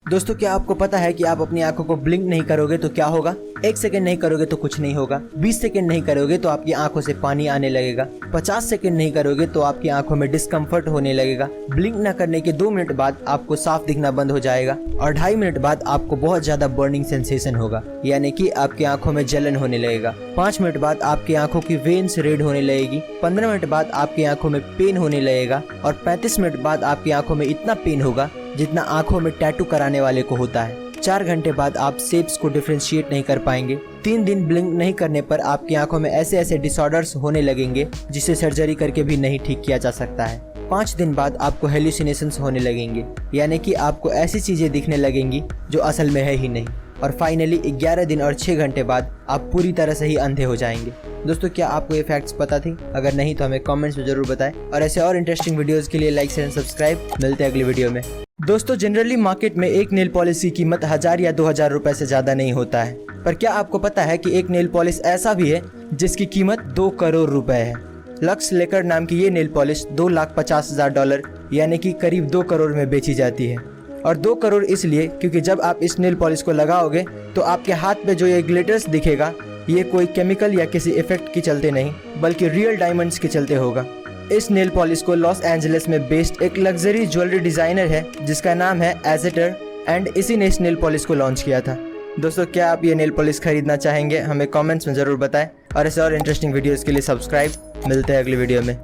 दोस्तों, क्या आपको पता है कि आप अपनी आंखों को ब्लिंक नहीं करोगे तो क्या होगा? 1 सेकंड नहीं करोगे तो कुछ नहीं होगा। 20 सेकंड नहीं करोगे तो आपकी आंखों से पानी आने लगेगा। 50 सेकंड नहीं करोगे तो आपकी आंखों में डिस्कम्फर्ट होने लगेगा। ब्लिंक न करने के 2 मिनट बाद आपको साफ दिखना बंद हो जाएगा और 2.5 मिनट बाद आपको बहुत ज्यादा बर्निंग सेंसेशन होगा, यानी कि आपकी आंखों में जलन होने लगेगा। 5 मिनट बाद आपकी आंखों की वेन्स रेड होने लगेगी। 15 मिनट बाद आपकी आंखों में पेन होने लगेगा और 35 मिनट बाद आपकी आंखों में इतना पेन होगा जितना आंखों में टैटू कराने वाले को होता है। 4 घंटे बाद आप शेप्स को डिफरेंशिएट नहीं कर पाएंगे। 3 दिन ब्लिंक नहीं करने पर आपकी आंखों में ऐसे ऐसे डिसऑर्डर्स होने लगेंगे जिसे सर्जरी करके भी नहीं ठीक किया जा सकता है। 5 दिन बाद आपको हेलुसिनेशंस होने लगेंगे, यानी कि आपको ऐसी चीजें दिखने लगेंगी जो असल में है ही नहीं। और फाइनली 11 दिन और 6 घंटे बाद आप पूरी तरह से ही अंधे हो जाएंगे। दोस्तों, क्या आपको ये फैक्ट्स पता थी? अगर नहीं तो हमें कमेंट्स में जरूर बताएं और ऐसे और इंटरेस्टिंग वीडियोस के लिए लाइक शेयर एंड सब्सक्राइब। मिलते हैं अगली वीडियो में। दोस्तों, जनरली मार्केट में एक नेल पॉलिश की कीमत 1000 या 2000 रुपए से ज्यादा नहीं होता है, पर क्या आपको पता है कि एक नेल पॉलिश ऐसा भी है जिसकी कीमत 2 करोड़ रुपए है। लक्स लेकर नाम की ये नेल पॉलिश $2,50,000 यानी कि करीब 2 करोड़ में बेची जाती है। और 2 करोड़ इसलिए क्योंकि जब आप इस नेल पॉलिश को लगाओगे तो आपके हाथ पे जो ये ग्लिटर्स दिखेगा ये कोई केमिकल या किसी इफेक्ट के चलते नहीं बल्कि रियल डायमंड्स के चलते होगा। इस नेल पॉलिश को लॉस एंजलिस में बेस्ड एक लग्जरी ज्वेलरी डिजाइनर है जिसका नाम है एजेटर एंड इसी ने इस नेल पॉलिश को लॉन्च किया था। दोस्तों, क्या आप ये नेल पॉलिश खरीदना चाहेंगे? हमें कमेंट्स में जरूर बताएं और ऐसे और इंटरेस्टिंग वीडियोस के लिए सब्सक्राइब। मिलते हैं अगली वीडियो में।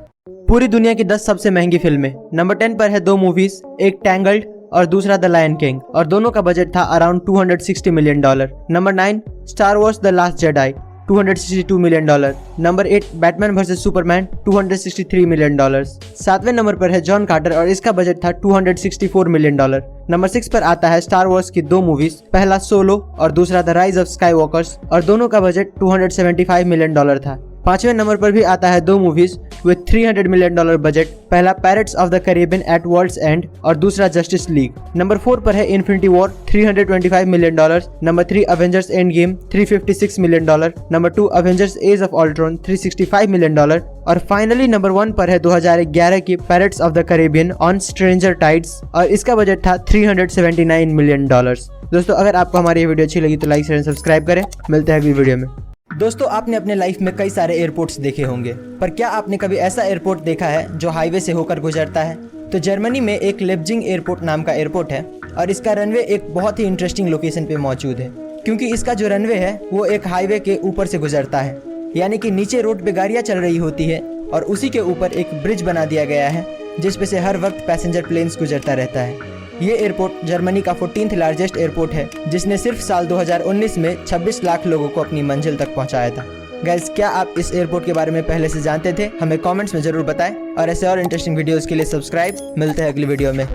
पूरी दुनिया की 10 सबसे महंगी फिल्में। नंबर 10 पर है 2 मूवीज, एक टैंगल्ड और दूसरा द लायन किंग, और दोनों का बजट था around $260 million. Number 9 Star Wars the last Jedi, $262 million. Number 8 Batman versus Superman, $263 million. 7वें नंबर पर है जॉन कार्टर और इसका बजट था $264 मिलियन। नंबर 6 पर आता है स्टार वॉर्स की 2 मूवीज, पहला सोलो और दूसरा द राइज ऑफ स्काईवॉकर्स, और दोनों का बजट $275 मिलियन था। 5वें नंबर पर भी आता है 2 मूवीज विद $300 मिलियन बजट, पहला Pirates of the Caribbean at World's End और दूसरा जस्टिस लीग। नंबर 4 पर है Infinity War, $325 million. Number 3 Avengers Endgame, $356 million. Number 2 Avengers Age of Ultron, $365 million. और फाइनली नंबर 1 पर है 2011 की Pirates of the Caribbean On Stranger Tides और इसका बजट था $379 मिलियन। दोस्तों, अगर आपको हमारी ये वीडियो अच्छी लगी तो लाइक शेयर सब्सक्राइब करें। मिलते हैं अगली वीडियो में। दोस्तों, आपने अपने लाइफ में कई सारे एयरपोर्ट्स देखे होंगे, पर क्या आपने कभी ऐसा एयरपोर्ट देखा है जो हाईवे से होकर गुजरता है? तो जर्मनी में एक लेप्जिंग एयरपोर्ट नाम का एयरपोर्ट है और इसका रनवे एक बहुत ही इंटरेस्टिंग लोकेशन पे मौजूद है, क्योंकि इसका जो रनवे है वो एक हाईवे के ऊपर से गुजरता है, यानी कि नीचे रोड पे गाड़ियाँ चल रही होती है और उसी के ऊपर एक ब्रिज बना दिया गया है जिसपे से हर वक्त पैसेंजर प्लेन्स गुजरता रहता है। ये एयरपोर्ट जर्मनी का 14th लार्जेस्ट एयरपोर्ट है जिसने सिर्फ साल 2019 में 26 लाख लोगों को अपनी मंजिल तक पहुंचाया था। गाइस, क्या आप इस एयरपोर्ट के बारे में पहले से जानते थे? हमें कमेंट्स में जरूर बताएं और ऐसे और इंटरेस्टिंग वीडियोस के लिए सब्सक्राइब। मिलते हैं अगली वीडियो में।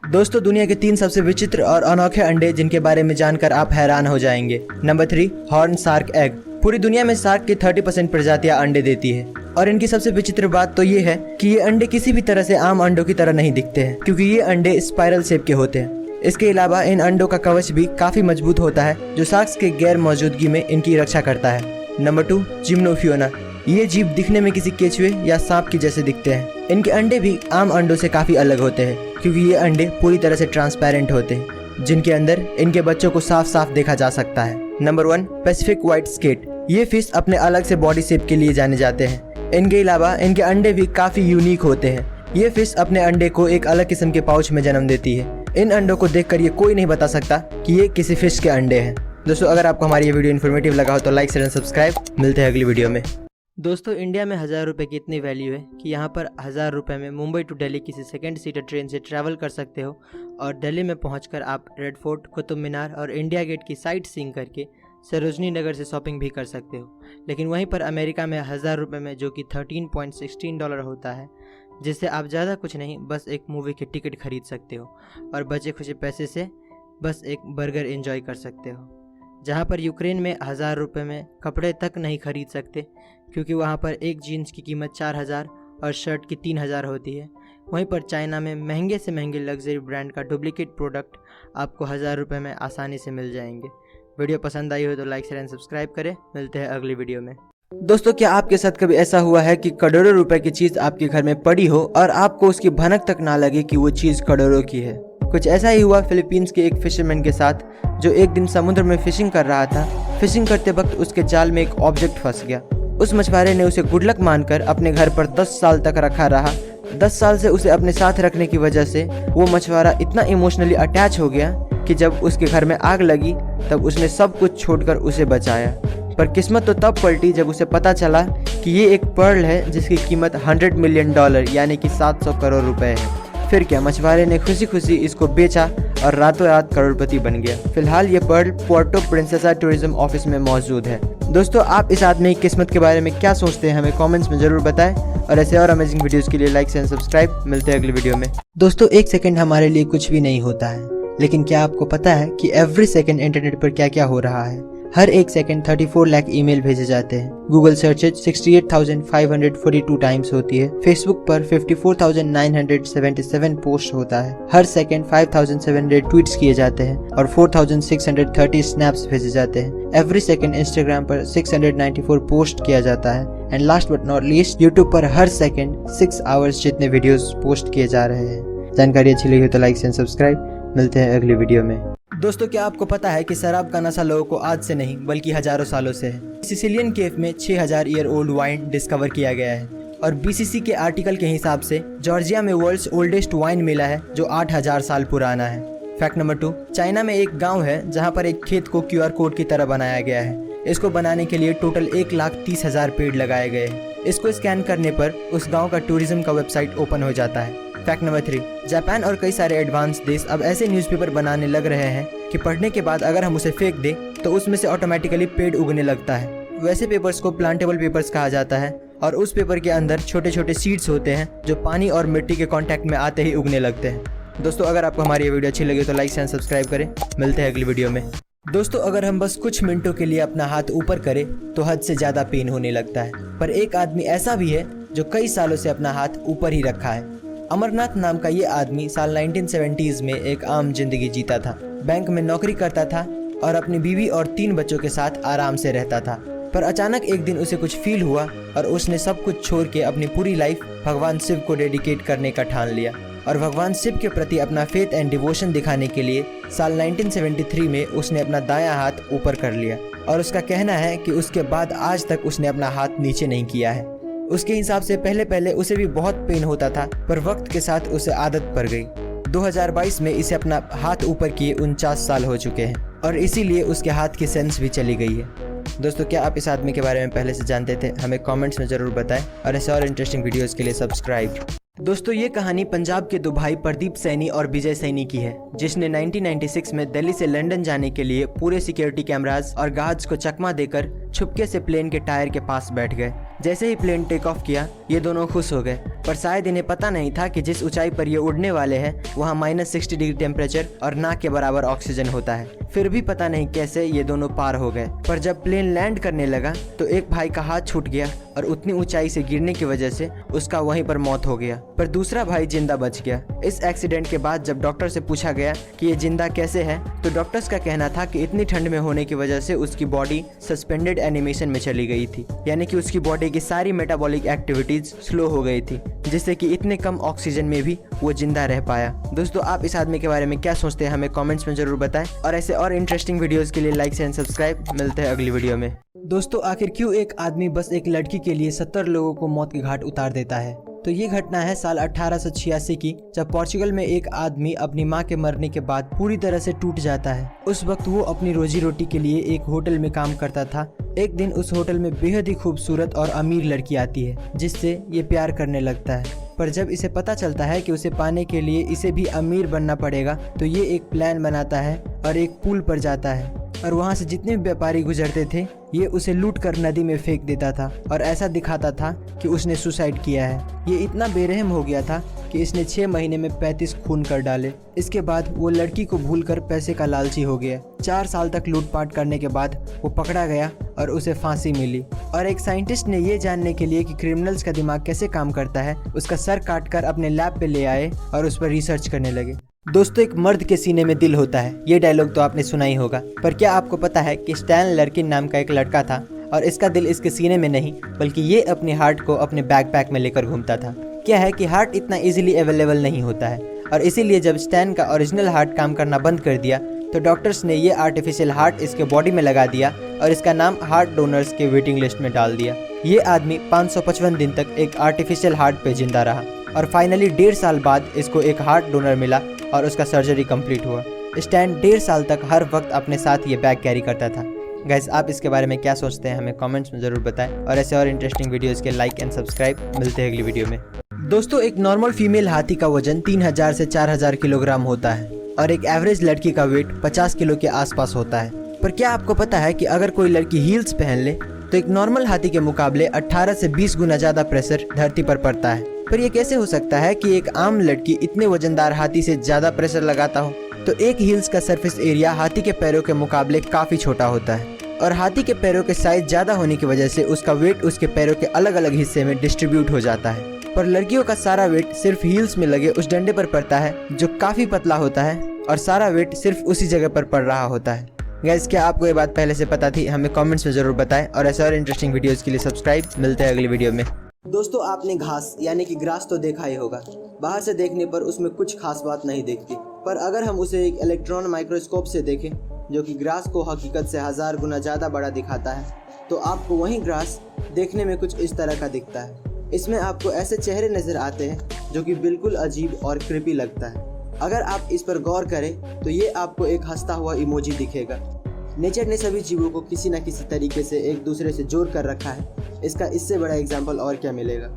दोस्तों, दुनिया के 3 सबसे विचित्र और अनोखे अंडे जिनके बारे में जानकर आप हैरान हो जाएंगे। Number 3 horn shark egg. पूरी दुनिया में शार्क की 30% प्रजातियां अंडे देती है और इनकी सबसे विचित्र बात तो ये है कि ये अंडे किसी भी तरह से आम अंडों की तरह नहीं दिखते हैं, क्योंकि ये अंडे स्पाइरल शेप के होते हैं। इसके अलावा इन अंडों का कवच भी काफी मजबूत होता है जो शार्क्स के गैर मौजूदगी में इनकी रक्षा करता है। नंबर 2 जिम्नोफियोना। ये जीव दिखने में किसी केचुए या सांप की जैसे दिखते हैं। इनके अंडे भी आम अंडों से काफी अलग होते हैं क्योंकि ये अंडे पूरी तरह से ट्रांसपेरेंट होते हैं जिनके अंदर इनके बच्चों को साफ साफ देखा जा सकता है। Number 1 Pacific white skate. ये फिश अपने अलग से बॉडी शेप के लिए जाने जाते हैं। इनके अलावा इनके अंडे भी काफी यूनिक होते हैं। ये फिश अपने अंडे को एक अलग किस्म के पाउच में जन्म देती है। इन अंडों को देखकर ये कोई नहीं बता सकता कि ये किसी फिश के अंडे हैं। दोस्तों, अगर आपको हमारी ये वीडियो इन्फॉर्मेटिव लगा हो तो लाइक शेयर सब्सक्राइब। मिलते हैं अगली वीडियो में। दोस्तों, इंडिया में 1000 रुपये की इतनी वैल्यू है कि यहाँ पर 1000 रुपये में मुंबई टू दिल्ली किसी सेकंड सीटर ट्रेन से ट्रैवल कर सकते हो और दिल्ली में पहुँचकर आप रेड फोर्ट, कुतुब मीनार और इंडिया गेट की साइट सीइंग करके सरोजनी नगर से शॉपिंग भी कर सकते हो। लेकिन वहीं पर अमेरिका में 1000 रुपये में, जो कि $13.16 होता है, जिससे आप ज़्यादा कुछ नहीं बस एक मूवी की टिकट खरीद सकते हो और बचे खुचे पैसे से बस एक बर्गर एंजॉय कर सकते हो। जहाँ पर यूक्रेन में 1000 रुपये में कपड़े तक नहीं खरीद सकते क्योंकि वहाँ पर एक जीन्स की कीमत 4000 और शर्ट की 3000 होती है। वहीं पर चाइना में महंगे से महंगे लग्जरी ब्रांड का डुप्लीकेट प्रोडक्ट आपको 1000 रुपये में आसानी से मिल जाएंगे। वीडियो पसंद आई हो तो लाइक शेयर एंड सब्सक्राइब करें। मिलते हैं अगली वीडियो में। दोस्तों, क्या आपके साथ कभी ऐसा हुआ है कि करोड़ों रुपए की चीज आपके घर में पड़ी हो और आपको उसकी भनक तक ना लगे कि वो चीज करोड़ों की है? कुछ ऐसा ही हुआ फिलीपींस के एक फिशरमैन के साथ, जो एक दिन समुद्र में फिशिंग कर रहा था। फिशिंग करते वक्त उसके जाल में एक ऑब्जेक्ट फंस गया। उस मछुआरे ने उसे गुड लक मानकर अपने घर पर 10 साल तक रखा रहा। 10 साल से उसे अपने साथ रखने की वजह से वो मछुआरा इतना इमोशनली अटैच हो गया कि जब उसके घर में आग लगी तब उसने सब कुछ छोड़कर उसे बचाया। पर किस्मत तो तब पलटी जब उसे पता चला कि ये एक पर्ल है जिसकी कीमत $100 मिलियन यानी कि 700 करोड़ रुपए है। फिर क्या, मछुआरे ने खुशी खुशी इसको बेचा और रातों रात करोड़पति बन गया। फिलहाल ये pearl Puerto Princesa tourism office में मौजूद है। दोस्तों, आप इस आदमी की किस्मत के बारे में क्या सोचते हैं, हमें कमेंट्स में जरूर बताएं। और ऐसे और अमेजिंग वीडियोस के लिए लाइक एंड सब्सक्राइब। मिलते हैं अगले वीडियो में। दोस्तों, एक सेकंड हमारे लिए कुछ भी नहीं होता है, लेकिन क्या आपको पता है कि एवरी सेकंड इंटरनेट पर क्या क्या हो रहा है। हर एक सेकंड 34 लाख ईमेल भेजे जाते हैं। गूगल सर्चेज 68,542 टाइम्स होती है। फेसबुक पर 54,977 पोस्ट होता है। हर सेकंड 5,700 ट्वीट्स किए जाते हैं और 4,630 स्नैप्स भेजे जाते हैं। एवरी सेकंड इंस्टाग्राम पर 694 पोस्ट किया जाता है। And last but not least, YouTube पर हर सेकंड 6 आवर्स जितने वीडियोस पोस्ट किए जा रहे हैं। जानकारी अच्छी लगी हो तो लाइक एंड सब्सक्राइब। मिलते हैं अगली वीडियो में। दोस्तों, क्या आपको पता है कि शराब का नशा लोगों को आज से नहीं बल्कि हजारों सालों से है। सिसिलियन केव में 6000 ईयर ओल्ड वाइन डिस्कवर किया गया है और बीसीसी के आर्टिकल के हिसाब से जॉर्जिया में वर्ल्ड्स ओल्डेस्ट वाइन मिला है जो 8000 साल पुराना है। फैक्ट नंबर 2, चाइना में एक गांव है जहां पर एक खेत को QR कोड की तरह बनाया गया है। इसको बनाने के लिए टोटल 1,30,000 पेड़ लगाए गए हैं। इसको स्कैन करने पर उस गाँव का टूरिज्म का वेबसाइट ओपन हो जाता है। फैक्ट नंबर 3, जापान और कई सारे एडवांस देश अब ऐसे न्यूज़पेपर बनाने लग रहे हैं कि पढ़ने के बाद अगर हम उसे फेंक दें तो उसमें से ऑटोमेटिकली पेड़ उगने लगता है। वैसे पेपर्स को प्लांटेबल पेपर्स कहा जाता है और उस पेपर के अंदर छोटे छोटे सीड्स होते हैं जो पानी और मिट्टी के कांटेक्ट में आते ही उगने लगते हैं। दोस्तों, अगर आपको हमारी ये वीडियो अच्छी लगी तो लाइक एंड सब्सक्राइब करें। मिलते हैं अगली वीडियो में। दोस्तों, अगर हम बस कुछ मिनटों के लिए अपना हाथ ऊपर करें तो हद से ज़्यादा पेन होने लगता है। पर एक आदमी ऐसा भी है जो कई सालों से अपना हाथ ऊपर ही रखा है। अमरनाथ नाम का ये आदमी साल 1970s में एक आम जिंदगी जीता था। बैंक में नौकरी करता था और अपनी बीवी और 3 बच्चों के साथ आराम से रहता था। पर अचानक एक दिन उसे कुछ फील हुआ और उसने सब कुछ छोड़ के अपनी पूरी लाइफ भगवान शिव को डेडिकेट करने का ठान लिया। और भगवान शिव के प्रति अपना फेथ एंड डिवोशन दिखाने के लिए साल 1973 में उसने अपना दायां हाथ ऊपर कर लिया। और उसका कहना है कि उसके बाद आज तक उसने अपना हाथ नीचे नहीं किया है। उसके हिसाब से पहले पहले उसे भी बहुत पेन होता था, पर वक्त के साथ उसे आदत पड़ गई। 2022 में इसे अपना हाथ ऊपर किए 49 साल हो चुके हैं और इसीलिए उसके हाथ की सेंस भी चली गई है। दोस्तों, क्या आप इस आदमी के बारे में पहले से जानते थे? हमें कमेंट्स में ज़रूर बताएं और ऐसे और इंटरेस्टिंग वीडियोस के लिए सब्सक्राइब। दोस्तों, ये कहानी पंजाब के 2 भाई प्रदीप सैनी और विजय सैनी की है, जिसने 1996 में दिल्ली से लंदन जाने के लिए पूरे सिक्योरिटी कैमरास और गार्ड्स को चकमा देकर छुपके से प्लेन के टायर के पास बैठ गए। जैसे ही प्लेन टेक ऑफ किया, ये दोनों खुश हो गए, पर शायद इन्हें पता नहीं था कि जिस ऊंचाई पर ये उड़ने वाले हैं वहाँ -60 डिग्री टेम्परेचर और ना के बराबर ऑक्सीजन होता है। फिर भी पता नहीं कैसे ये दोनों पार हो गए। पर जब प्लेन लैंड करने लगा तो एक भाई का हाथ छूट गया और उतनी ऊंचाई से गिरने की वजह से उसका वहीं पर मौत हो गया, पर दूसरा भाई जिंदा बच गया। इस एक्सीडेंट के बाद जब डॉक्टर से पूछा गया कि ये जिंदा कैसे है, तो डॉक्टर्स का कहना था कि इतनी ठंड में होने की वजह से उसकी बॉडी सस्पेंडेड एनिमेशन में चली गई थी, यानी कि उसकी बॉडी की सारी मेटाबॉलिक एक्टिविटीज स्लो हो गई थी, जिससे कि इतने कम ऑक्सीजन में भी वो जिंदा रह पाया। दोस्तों, आप इस आदमी के बारे में क्या सोचते हैं? हमें कमेंट्स में जरूर बताएं और ऐसे और इंटरेस्टिंग वीडियोस के लिए लाइक एंड सब्सक्राइब। मिलते हैं अगली वीडियो में। दोस्तों, आखिर क्यों एक आदमी बस एक लड़की के लिए 70 लोगों को मौत के घाट उतार देता है? तो ये घटना है साल 1886 की, जब पोर्चुगल में एक आदमी अपनी मां के मरने के बाद पूरी तरह से टूट जाता है। उस वक्त वो अपनी रोजी रोटी के लिए एक होटल में काम करता था। एक दिन उस होटल में बेहद ही खूबसूरत और अमीर लड़की आती है, जिससे ये प्यार करने लगता है। पर जब इसे पता चलता है कि उसे पाने के लिए इसे भी अमीर बनना पड़ेगा, तो ये एक प्लान बनाता है और एक पुल पर जाता है और वहाँ से जितने भी व्यापारी गुजरते थे ये उसे लूट कर नदी में फेंक देता था और ऐसा दिखाता था कि उसने सुसाइड किया है। ये इतना बेरहम हो गया था कि इसने 6 महीने में 35 खून कर डाले। इसके बाद वो लड़की को भूलकर पैसे का लालची हो गया। 4 साल तक लूटपाट करने के बाद वो पकड़ा गया और उसे फांसी मिली। और एक साइंटिस्ट ने ये जानने के लिए कि क्रिमिनल्स का दिमाग कैसे काम करता है, उसका सर काटकर अपने लैब पे ले आए और उस पर रिसर्च करने लगे। दोस्तों, एक मर्द के सीने में दिल होता है, ये डायलॉग तो आपने सुना ही होगा। पर क्या आपको पता है कि स्टैन लर्किन नाम का एक लड़का था और इसका दिल इसके सीने में नहीं बल्कि ये अपने हार्ट को अपने बैकपैक में लेकर घूमता था। क्या है कि हार्ट इतना इजीली अवेलेबल नहीं होता है। और इसीलिए जब स्टैन का ओरिजिनल हार्ट काम करना बंद कर दिया तो डॉक्टर्स ने ये आर्टिफिशियल हार्ट इसके बॉडी में लगा दिया और इसका नाम हार्ट डोनर्स के वेटिंग लिस्ट में डाल दिया। ये आदमी 555 दिन तक एक आर्टिफिशियल हार्ट पे जिंदा रहा और फाइनली 1.5 साल बाद इसको एक हार्ट डोनर मिला और उसका सर्जरी कंप्लीट हुआ। स्टैन 1.5 साल तक हर वक्त अपने साथ ये बैग कैरी करता था। गाइस, आप इसके बारे में क्या सोचते हैं हमें कमेंट्स में ज़रूर बताएं और ऐसे और इंटरेस्टिंग वीडियोज़ के लाइक एंड सब्सक्राइब। मिलते हैं अगली वीडियो में। दोस्तों, एक नॉर्मल फीमेल हाथी का वजन 3000 से 4000 किलोग्राम होता है और एक एवरेज लड़की का वेट 50 किलो के आसपास होता है। पर क्या आपको पता है कि अगर कोई लड़की हील्स पहन ले तो एक नॉर्मल हाथी के मुकाबले 18 से 20 गुना ज्यादा प्रेशर धरती पर पड़ता है। पर यह कैसे हो सकता है कि एक आम लड़की इतने वजनदार हाथी से ज्यादा प्रेशर लगाता हो? तो एक हील्स का सरफेस एरिया हाथी के पैरों के मुकाबले काफी छोटा होता है और हाथी के पैरों के साइज ज्यादा होने की वजह से उसका वेट उसके पैरों के अलग अलग हिस्से में डिस्ट्रीब्यूट हो जाता है। पर लड़कियों का सारा वेट सिर्फ हील्स में लगे उस डंडे पर पड़ता है जो काफी पतला होता है और सारा वेट सिर्फ उसी जगह पर पड़ रहा होता है। गाइस, क्या आपको ये बात पहले से पता थी? हमें कमेंट्स में जरूर बताएं और ऐसे और इंटरेस्टिंग वीडियोस के लिए सब्सक्राइब। मिलते हैं अगली वीडियो में। दोस्तों, आपने घास यानी कि ग्रास तो देखा ही होगा। बाहर से देखने पर उसमें कुछ खास बात नहीं दिखती, पर अगर हम उसे एक इलेक्ट्रॉन माइक्रोस्कोप से देखें जो कि ग्रास को हकीकत से 1000 गुना ज़्यादा बड़ा दिखाता है, तो आपको वही ग्रास देखने में कुछ इस तरह का दिखता है। इसमें आपको ऐसे चेहरे नज़र आते हैं जो कि बिल्कुल अजीब और क्रिपी लगता है। अगर आप इस पर गौर करें तो ये आपको एक हंसता हुआ इमोजी दिखेगा। नेचर ने सभी जीवों को किसी न किसी तरीके से एक दूसरे से जोड़ कर रखा है। इसका इससे बड़ा एग्जाम्पल और क्या मिलेगा?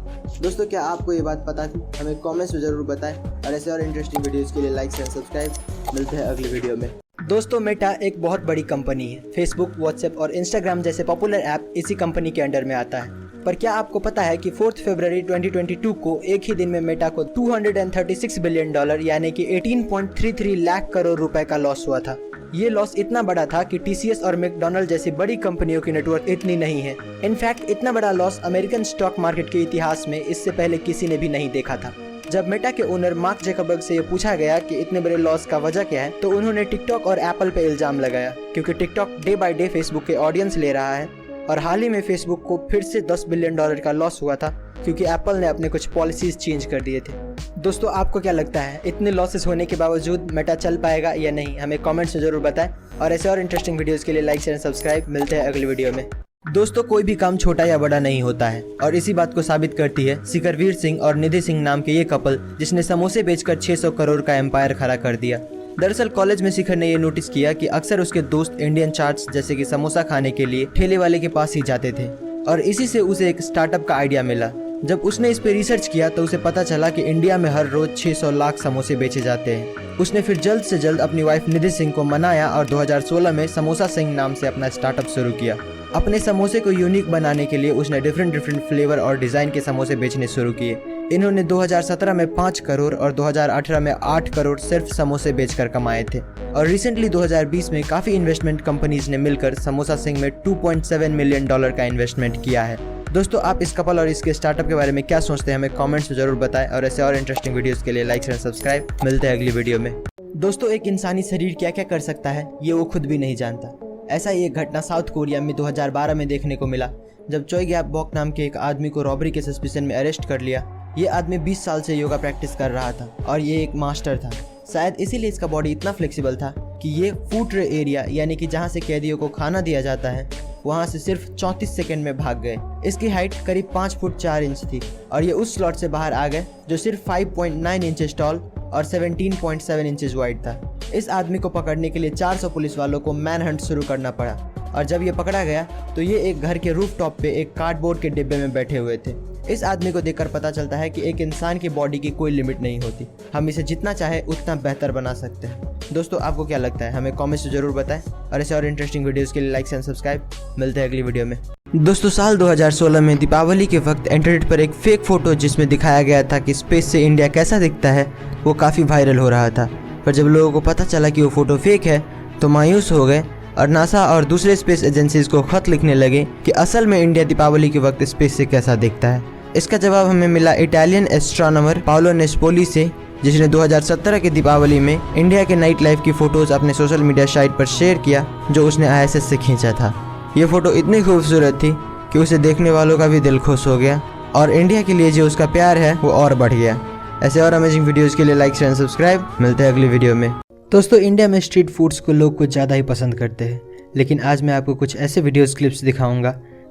दोस्तों, क्या आपको ये बात पता थी? हमें कमेंट्स में ज़रूर बताएं और ऐसे और इंटरेस्टिंग वीडियोज़ के लिए लाइक एंड सब्सक्राइब। मिलते हैं अगली वीडियो में। दोस्तों, मेटा एक बहुत बड़ी कंपनी है। फेसबुक, व्हाट्सएप और इंस्टाग्राम जैसे पॉपुलर ऐप इसी कंपनी के अंडर में आता है। पर क्या आपको पता है कि 4 फरवरी 2022 को एक ही दिन में मेटा को $236 बिलियन यानी कि 18.33 लाख करोड़ रुपए का लॉस हुआ था। ये लॉस इतना बड़ा था कि TCS और मैकडॉनल्ड जैसी बड़ी कंपनियों की नेटवर्क इतनी नहीं है। इनफैक्ट इतना बड़ा लॉस अमेरिकन स्टॉक मार्केट के इतिहास में इससे पहले किसी ने भी नहीं देखा था। जब मेटा के ओनर मार्क ज़करबर्ग से ये पूछा गया कि इतने बड़े लॉस का वजह क्या है, तो उन्होंने टिकटॉक और एप्पल पे इल्जाम लगाया, क्योंकि TikTok day by day Facebook के ऑडियंस ले रहा है और हाल ही में फेसबुक को फिर से $10 बिलियन का लॉस हुआ था क्योंकि एप्पल ने अपने कुछ पॉलिसीज चेंज कर दिए थे। दोस्तों, आपको क्या लगता है इतने लॉसेस होने के बावजूद मेटा चल पाएगा या नहीं? हमें कमेंट्स में जरूर बताएं और ऐसे और इंटरेस्टिंग वीडियोस के लिए लाइक शेयर सब्सक्राइब। मिलते हैं अगली वीडियो में। दोस्तों, कोई भी काम छोटा या बड़ा नहीं होता है और इसी बात को साबित करती है शिखरवीर सिंह और निधि सिंह नाम के ये कपल जिसने समोसे बेचकर 600 करोड़ का एम्पायर खड़ा कर दिया। दरअसल कॉलेज में शिखर ने ये नोटिस किया कि अक्सर उसके दोस्त इंडियन चाट्स जैसे कि समोसा खाने के लिए ठेले वाले के पास ही जाते थे और इसी से उसे एक स्टार्टअप का आइडिया मिला। जब उसने इस पे रिसर्च किया तो उसे पता चला कि इंडिया में हर रोज 600 लाख समोसे बेचे जाते हैं। उसने फिर जल्द से जल्द अपनी वाइफ निधि सिंह को मनाया और 2016 में समोसा सिंह नाम से अपना स्टार्टअप शुरू किया। अपने समोसे को यूनिक बनाने के लिए उसने डिफरेंट फ्लेवर और डिज़ाइन के समोसे बेचने शुरू किए। इन्होंने 2017 में 5 करोड़ और 2018 में 8 करोड़ सिर्फ समोसे बेचकर कमाए थे और रिसेंटली 2020 में काफ़ी इन्वेस्टमेंट कंपनीज ने मिलकर समोसा सिंह में $2.7 मिलियन का इन्वेस्टमेंट किया है। दोस्तों, आप इस कपल और इसके स्टार्टअप के बारे में क्या सोचते हैं? हमें कमेंट्स में जरूर बताएं और ऐसे और इंटरेस्टिंग वीडियोस के लिए लाइक एंड सब्सक्राइब। मिलते हैं अगली वीडियो में। दोस्तों, एक इंसानी शरीर क्या क्या कर सकता है ये वो खुद भी नहीं जानता। ऐसा ही एक घटना साउथ कोरिया में 2012 में देखने को मिला जब चोई गैप बॉक नाम के एक आदमी को रॉबरी के सस्पिशन में अरेस्ट कर लिया। ये आदमी 20 साल से योगा प्रैक्टिस कर रहा था और ये एक मास्टर था। शायद इसीलिए इसका बॉडी इतना फ्लेक्सिबल था कि ये फूड ट्रे एरिया यानी कि जहाँ से कैदियों को खाना दिया जाता है वहाँ से सिर्फ 34 सेकंड में भाग गए। इसकी हाइट करीब 5 फुट 4 इंच थी और ये उस स्लॉट से बाहर आ गए जो सिर्फ 5.9 इंचेस टॉल और 17.7 इंचेस वाइड था। इस आदमी को पकड़ने के लिए 400 पुलिस वालों को मैन हंट शुरू करना पड़ा और जब ये पकड़ा गया तो ये एक घर के रूफ टॉप पे एक कार्डबोर्ड के डिब्बे में बैठे हुए थे। इस आदमी को देखकर पता चलता है कि एक इंसान की बॉडी की कोई लिमिट नहीं होती, हम इसे जितना चाहे उतना बेहतर बना सकते हैं। दोस्तों, आपको क्या लगता है? हमें कमेंट्स में जरूर बताएं और ऐसे और इंटरेस्टिंग वीडियोस के लिए लाइक एंड सब्सक्राइब। मिलते हैं अगली वीडियो में। दोस्तों, साल 2016 में दीपावली के वक्त इंटरनेट पर एक फेक फोटो जिसमें दिखाया गया था कि स्पेस से इंडिया कैसा दिखता है वो काफ़ी वायरल हो रहा था। पर जब लोगों को पता चला कि वो फोटो फेक है तो मायूस हो गए और नासा और दूसरे स्पेस एजेंसीज को खत लिखने लगे कि असल में इंडिया दीपावली के वक्त स्पेस से कैसा दिखता है। इसका जवाब हमें मिला इटालियन एस्ट्रोनॉमर पाओलो नेस्पोली से, जिसने 2017 के दीपावली में इंडिया के नाइट लाइफ की फ़ोटोज़ अपने सोशल मीडिया साइट पर शेयर किया जो उसने ISS से खींचा था। ये फ़ोटो इतनी खूबसूरत थी कि उसे देखने वालों का भी दिल खुश हो गया और इंडिया के लिए जो उसका प्यार है वो और बढ़ गया। ऐसे और अमेजिंग वीडियोस के लिए लाइक शेयर एंड सब्सक्राइब। मिलते हैं अगली वीडियो में। दोस्तों, इंडिया में स्ट्रीट फूड्स को लोग कुछ ज़्यादा ही पसंद करते हैं, लेकिन आज मैं आपको कुछ ऐसे वीडियोस क्लिप्स दिखाऊंगा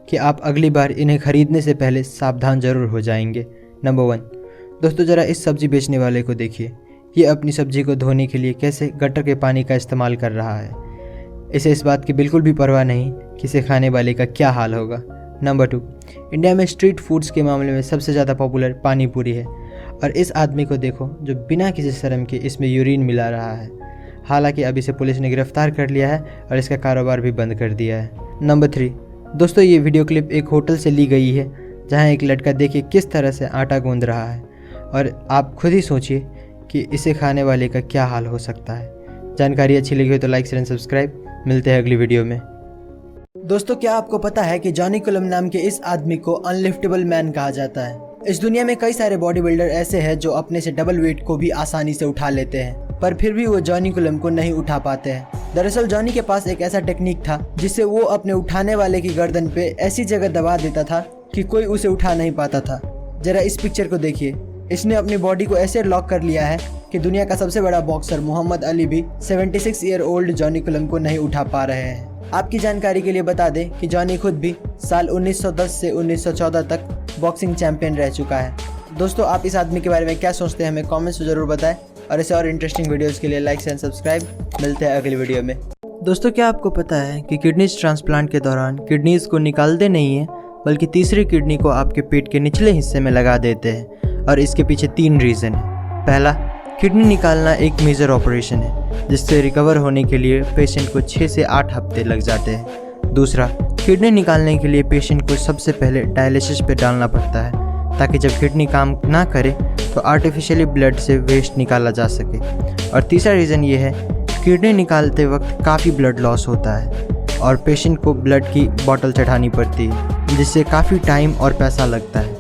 कि आप अगली बार इन्हें खरीदने से पहले सावधान जरूर हो जाएंगे। नंबर 1, दोस्तों ज़रा इस सब्जी बेचने वाले को देखिए। ये अपनी सब्जी को धोने के लिए कैसे गटर के पानी का इस्तेमाल कर रहा है। इसे इस बात की बिल्कुल भी परवाह नहीं कि इसे खाने वाले का क्या हाल होगा। नंबर 2, इंडिया में स्ट्रीट फूड्स के मामले में सबसे ज़्यादा पॉपुलर पानी पूरी है, और इस आदमी को देखो जो बिना किसी शर्म के इसमें यूरिन मिला रहा है। हालांकि अब इसे पुलिस ने गिरफ्तार कर लिया है और इसका कारोबार भी बंद कर दिया है। नंबर 3, दोस्तों ये वीडियो क्लिप एक होटल से ली गई है, जहां एक लड़का देखिए किस तरह से आटा गूंद रहा है, और आप खुद ही सोचिए कि इसे खाने वाले का क्या हाल हो सकता है। जानकारी अच्छी लगी हो तो लाइक शेयर एंड सब्सक्राइब। मिलते हैं अगली वीडियो में। दोस्तों, क्या आपको पता है कि जॉनी कुलम नाम के इस आदमी को अनलिफ्टेबल मैन कहा जाता है। इस दुनिया में कई सारे बॉडी बिल्डर ऐसे हैं जो अपने से डबल वेट को भी आसानी से उठा लेते हैं, पर फिर भी वो जॉनी कुलम को नहीं उठा पाते हैं। दरअसल जॉनी के पास एक ऐसा टेक्निक था जिससे वो अपने उठाने वाले की गर्दन पे ऐसी जगह दबा देता था कि कोई उसे उठा नहीं पाता था। जरा इस पिक्चर को देखिए। इसने अपनी बॉडी को ऐसे लॉक कर लिया है कि दुनिया का सबसे बड़ा बॉक्सर मोहम्मद अली भी 76 ईयर ओल्ड जॉनी कुलम को नहीं उठा पा रहे हैं। आपकी जानकारी के लिए बता दें कि जॉनी खुद भी साल 1910 से 1914 तक बॉक्सिंग चैंपियन रह चुका है। दोस्तों, आप इस आदमी के बारे में क्या सोचते हैं हमें कमेंट्स में ज़रूर बताएं, और ऐसे और इंटरेस्टिंग वीडियोस के लिए लाइक एंड सब्सक्राइब। मिलते हैं अगली वीडियो में। दोस्तों, क्या आपको पता है कि किडनीज ट्रांसप्लांट के दौरान किडनीज को निकालते नहीं हैं, बल्कि तीसरी किडनी को आपके पेट के निचले हिस्से में लगा देते हैं, और इसके पीछे 3 रीज़न है। पहला, किडनी निकालना एक मेजर ऑपरेशन है जिससे रिकवर होने के लिए पेशेंट को 6 से 8 हफ्ते लग जाते हैं। दूसरा, किडनी निकालने के लिए पेशेंट को सबसे पहले डायलिसिस पे डालना पड़ता है, ताकि जब किडनी काम ना करे तो आर्टिफिशियली ब्लड से वेस्ट निकाला जा सके। और तीसरा रीज़न ये है, किडनी निकालते वक्त काफ़ी ब्लड लॉस होता है और पेशेंट को ब्लड की बोतल चढ़ानी पड़ती है, जिससे काफ़ी टाइम और पैसा लगता है।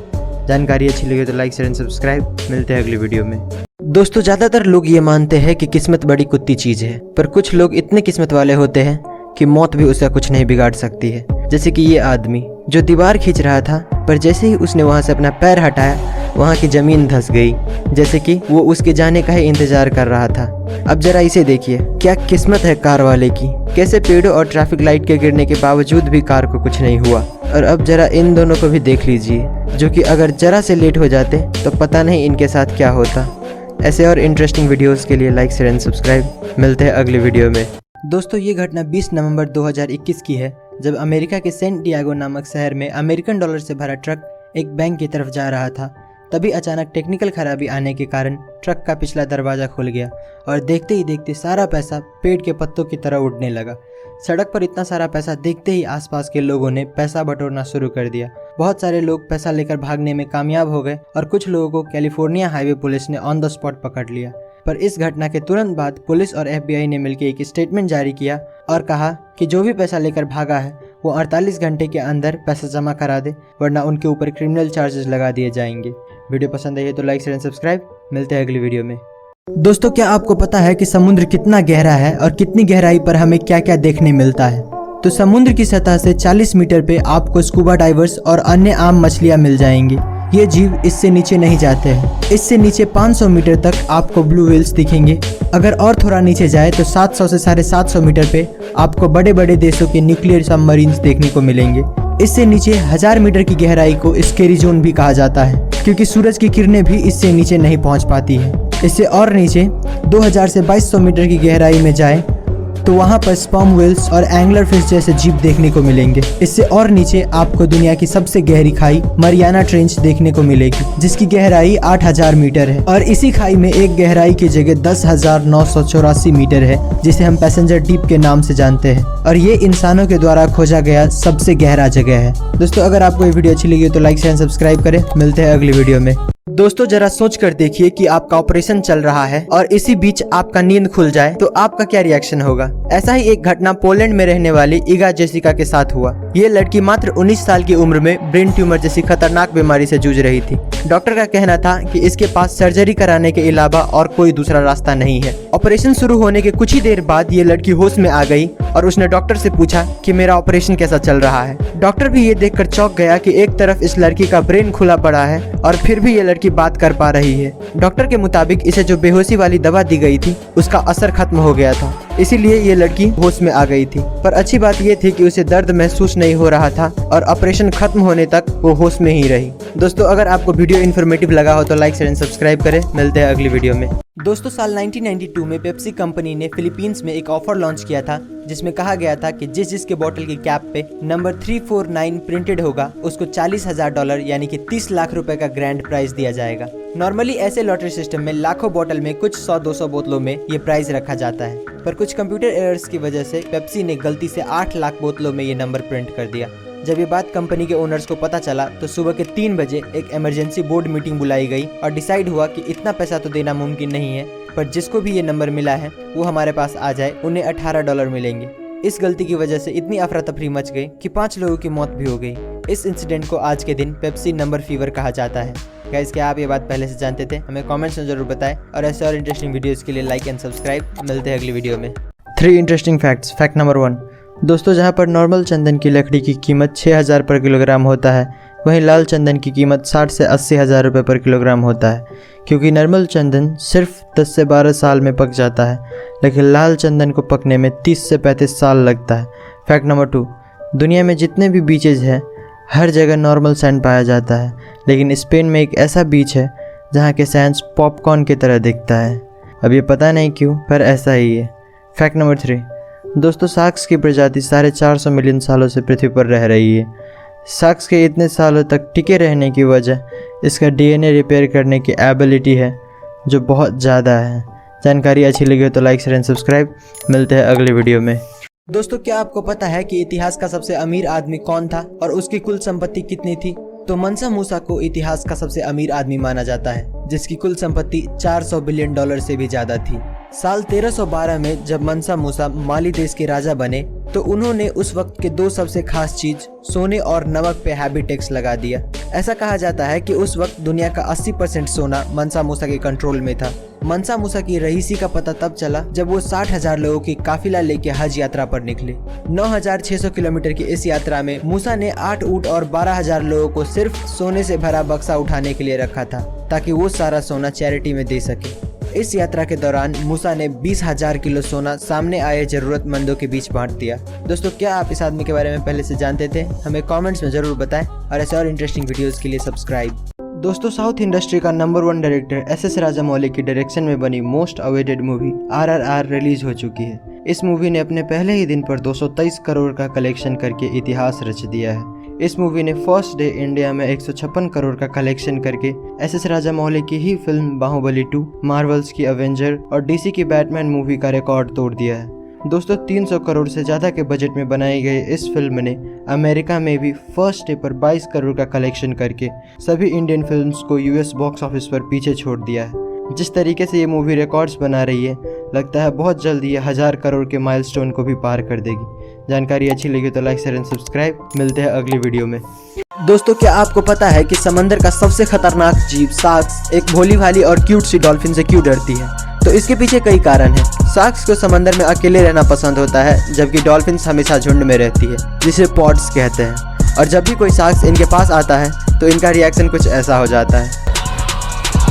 जानकारी अच्छी लगी तो लाइक शेयर एंड सब्सक्राइब। मिलते हैं अगली वीडियो में। दोस्तों, ज़्यादातर लोग ये मानते हैं कि किस्मत बड़ी कुत्ती चीज़ है, पर कुछ लोग इतने किस्मत वाले होते हैं कि मौत भी उसका कुछ नहीं बिगाड़ सकती है। जैसे कि ये आदमी जो दीवार खींच रहा था, पर जैसे ही उसने वहाँ से अपना पैर हटाया वहाँ की ज़मीन धंस गई, जैसे कि वो उसके जाने का ही इंतज़ार कर रहा था। अब जरा इसे देखिए, क्या किस्मत है कार वाले की। कैसे पेड़ों और ट्रैफिक लाइट के गिरने के बावजूद भी कार को कुछ नहीं हुआ। और अब जरा इन दोनों को भी देख लीजिए, जो कि अगर जरा से लेट हो जाते तो पता नहीं इनके साथ क्या होता। ऐसे और इंटरेस्टिंग वीडियोस के लिए लाइक शेयर एंड सब्सक्राइब। मिलते हैं अगली वीडियो में। दोस्तों, ये घटना 20 नवंबर 2021 की है, जब अमेरिका के सेंट डिएगो नामक शहर में अमेरिकन डॉलर से भरा ट्रक एक बैंक की तरफ जा रहा था। तभी अचानक टेक्निकल खराबी आने के कारण ट्रक का पिछला दरवाज़ा खुल गया और देखते ही देखते सारा पैसा पेड़ के पत्तों की तरह उड़ने लगा। सड़क पर इतना सारा पैसा देखते ही आसपास के लोगों ने पैसा बटोरना शुरू कर दिया। बहुत सारे लोग पैसा लेकर भागने में कामयाब हो गए और कुछ लोगों को कैलिफोर्निया हाईवे पुलिस ने ऑन द स्पॉट पकड़ लिया। पर इस घटना के तुरंत बाद पुलिस और FBI ने मिलकर एक स्टेटमेंट जारी किया और कहा कि जो भी पैसा लेकर भागा है वो 48 घंटे के अंदर पैसा जमा करा दे, वरना उनके ऊपर क्रिमिनल चार्जेस लगा दिए जाएंगे। वीडियो पसंद आई है तो लाइक शेयर एंड सब्सक्राइब। मिलते हैं अगली वीडियो में। दोस्तों, क्या आपको पता है कि समुद्र कितना गहरा है और कितनी गहराई पर हमें क्या क्या देखने मिलता है? तो समुद्र की सतह से 40 मीटर पे आपको स्कूबा डाइवर्स और अन्य आम मछलियाँ मिल जाएंगी। ये जीव इससे नीचे नहीं जाते हैं। इससे नीचे 500 मीटर तक आपको ब्लू व्हेल्स दिखेंगे। अगर और थोड़ा नीचे जाए तो 700 से 750 मीटर पे आपको बड़े बड़े देशों के न्यूक्लियर सबमरीन्स देखने को मिलेंगे। इससे नीचे 1000 मीटर की गहराई को स्केरी जोन भी कहा जाता है, क्योंकि सूरज की किरणें भी इससे नीचे नहीं पहुंच पाती है। इससे और नीचे 2000 से 2200 मीटर की गहराई में जाए तो वहाँ पर स्पर्म व्हेल्स और एंगलर फिश जैसे जीव देखने को मिलेंगे। इससे और नीचे आपको दुनिया की सबसे गहरी खाई मरियाना ट्रेंच देखने को मिलेगी, जिसकी गहराई 8000 मीटर है। और इसी खाई में एक गहराई की जगह 10,984 मीटर है, जिसे हम पैसेंजर डीप के नाम से जानते हैं, और ये इंसानों के द्वारा खोजा गया सबसे गहरा जगह है। दोस्तों, अगर आपको ये वीडियो अच्छी लगी हो तो लाइक शेयर सब्सक्राइब करें। मिलते हैं अगली वीडियो में। दोस्तों, जरा सोच कर देखिए कि आपका ऑपरेशन चल रहा है और इसी बीच आपका नींद खुल जाए तो आपका क्या रिएक्शन होगा। ऐसा ही एक घटना पोलैंड में रहने वाली इगा जेसिका के साथ हुआ। ये लड़की मात्र 19 साल की उम्र में ब्रेन ट्यूमर जैसी खतरनाक बीमारी से जूझ रही थी। डॉक्टर का कहना था कि इसके पास सर्जरी कराने के अलावा और कोई दूसरा रास्ता नहीं है। ऑपरेशन शुरू होने के कुछ ही देर बाद ये लड़की होश में आ गई और उसने डॉक्टर से पूछा कि मेरा ऑपरेशन कैसा चल रहा है। डॉक्टर भी ये देखकर चौंक गया कि एक तरफ इस लड़की का ब्रेन खुला पड़ा है और फिर भी ये लड़की बात कर पा रही है। डॉक्टर के मुताबिक इसे जो बेहोशी वाली दवा दी गई थी उसका असर खत्म हो गया था, इसीलिए ये लड़की होश में आ गई थी। पर अच्छी बात ये थी कि उसे दर्द महसूस नहीं हो रहा था और ऑपरेशन खत्म होने तक वो होश में ही रही। दोस्तों, अगर आपको वीडियो इन्फॉर्मेटिव लगा हो तो लाइक शेयर एंड सब्सक्राइब करें। मिलते हैं अगली वीडियो में। दोस्तों, साल 1992 में पेप्सी कंपनी ने फिलीपींस में एक ऑफर लॉन्च किया था जिसमें कहा गया था कि जिसके बोतल की कैप पे नंबर 349 प्रिंटेड होगा उसको $40,000 यानी कि 30 लाख रुपए का ग्रैंड प्राइज दिया जाएगा। नॉर्मली ऐसे लॉटरी सिस्टम में लाखों बोतल में कुछ 100-200 बोतलों में ये प्राइज रखा जाता है, पर कुछ कंप्यूटर एरर्स की वजह से पेप्सी ने गलती से 8 लाख बोतलों में ये नंबर प्रिंट कर दिया। जब ये बात कंपनी के ओनर्स को पता चला तो सुबह के 3 बजे एक इमरजेंसी बोर्ड मीटिंग बुलाई गई और डिसाइड हुआ कि इतना पैसा तो देना मुमकिन नहीं है, पर जिसको भी ये नंबर मिला है वो हमारे पास आ जाए, उन्हें $18 मिलेंगे। इस गलती की वजह से इतनी अफरा तफरी मच गई कि 5 लोगों की मौत भी हो गई। इस इंसिडेंट को आज के दिन पेप्सी नंबर फीवर कहा जाता है। गाइस, क्या आप ये बात पहले से जानते थे? हमें कमेंट्स में जरूर बताएं और ऐसे और इंटरेस्टिंग वीडियोस के लिए लाइक एंड सब्सक्राइब। मिलते हैं अगली वीडियो में। 3 इंटरेस्टिंग फैक्ट्स। फैक्ट नंबर 1, दोस्तों, जहां पर नॉर्मल चंदन की लकड़ी की कीमत 6,000 पर किलोग्राम होता है, वहीं लाल चंदन की कीमत 60 से 80 हज़ार रुपये पर किलोग्राम होता है, क्योंकि नॉर्मल चंदन सिर्फ 10 से 12 साल में पक जाता है, लेकिन लाल चंदन को पकने में 30 से 35 साल लगता है। फैक्ट नंबर 2, दुनिया में जितने भी बीचेज हैं हर जगह नॉर्मल सैंड पाया जाता है, लेकिन स्पेन में एक ऐसा बीच है जहाँ के सैंड पॉपकॉर्न की तरह दिखता है। अब ये पता नहीं क्यों, पर ऐसा ही है। फैक्ट नंबर 3, दोस्तों, शार्क्स की प्रजाति 450 मिलियन सालों से पृथ्वी पर रह रही है। शार्क्स के इतने सालों तक टिके रहने की वजह इसका डीएनए रिपेयर करने की एबिलिटी है, जो बहुत ज़्यादा है। जानकारी अच्छी लगी हो तो लाइक शेयर एंड सब्सक्राइब। मिलते हैं अगली वीडियो में। दोस्तों, क्या आपको पता है कि इतिहास का सबसे अमीर आदमी कौन था और उसकी कुल संपत्ति कितनी थी? तो मंसा मूसा को इतिहास का सबसे अमीर आदमी माना जाता है, जिसकी कुल संपत्ति $400 बिलियन से भी ज्यादा थी। साल 1312 में जब मंसा मूसा माली देश के राजा बने तो उन्होंने उस वक्त के 2 सबसे खास चीज सोने और नमक पे हैवी टैक्स लगा दिया। ऐसा कहा जाता है कि उस वक्त दुनिया का 80% सोना मंसा मूसा के कंट्रोल में था। मंसा मूसा की रईसी का पता तब चला जब वो 60,000 लोगों की काफिला लेके हज यात्रा पर निकले। 9,600 किलोमीटर की इस यात्रा में मूसा ने 8 ऊंट और 12,000 लोगों को सिर्फ सोने से भरा बक्सा उठाने के लिए रखा था, ताकि वो सारा सोना चैरिटी में दे सके। इस यात्रा के दौरान मूसा ने 20,000 किलो सोना सामने आए जरूरतमंदों के बीच बांट दिया। दोस्तों, क्या आप इस आदमी के बारे में पहले से जानते थे? हमें कमेंट्स में जरूर बताएं और ऐसे और इंटरेस्टिंग वीडियोस के लिए सब्सक्राइब। दोस्तों, साउथ इंडस्ट्री का नंबर 1 डायरेक्टर एस.एस. राजामौली की डायरेक्शन में बनी most awaited movie RRR release हो चुकी है। इस मूवी ने अपने पहले ही दिन पर 223 करोड़ का कलेक्शन करके इतिहास रच दिया है। इस मूवी ने फर्स्ट डे इंडिया में 156 करोड़ का कलेक्शन करके एस.एस. राजामौली की ही फिल्म बाहुबली 2, मार्वल्स की अवेंजर और DC की बैटमैन मूवी का रिकॉर्ड तोड़ दिया है। दोस्तों, 300 करोड़ से ज़्यादा के बजट में बनाई गई इस फिल्म ने अमेरिका में भी फर्स्ट डे पर 22 करोड़ का कलेक्शन करके सभी इंडियन फिल्म्स को US बॉक्स ऑफिस पर पीछे छोड़ दिया है। जिस तरीके से ये मूवी रिकॉर्ड्स बना रही है, लगता है बहुत जल्द ये 1000 करोड़ के माइलस्टोन को भी पार कर देगी। जानकारी अच्छी लगी तो लाइक शेयर एंड सब्सक्राइब। मिलते हैं अगली वीडियो में। दोस्तों, क्या आपको पता है कि समंदर का सबसे खतरनाक जीव शार्क्स एक भोली भाली और क्यूट सी डॉल्फिन से क्यों डरती है? तो इसके पीछे कई कारण हैं। शार्क्स को समंदर में अकेले रहना पसंद होता है, जबकि डॉल्फिन्स हमेशा झुंड में रहती है, जिसे पॉड्स कहते हैं। और जब भी कोई शार्क्स इनके पास आता है तो इनका रिएक्शन कुछ ऐसा हो जाता है।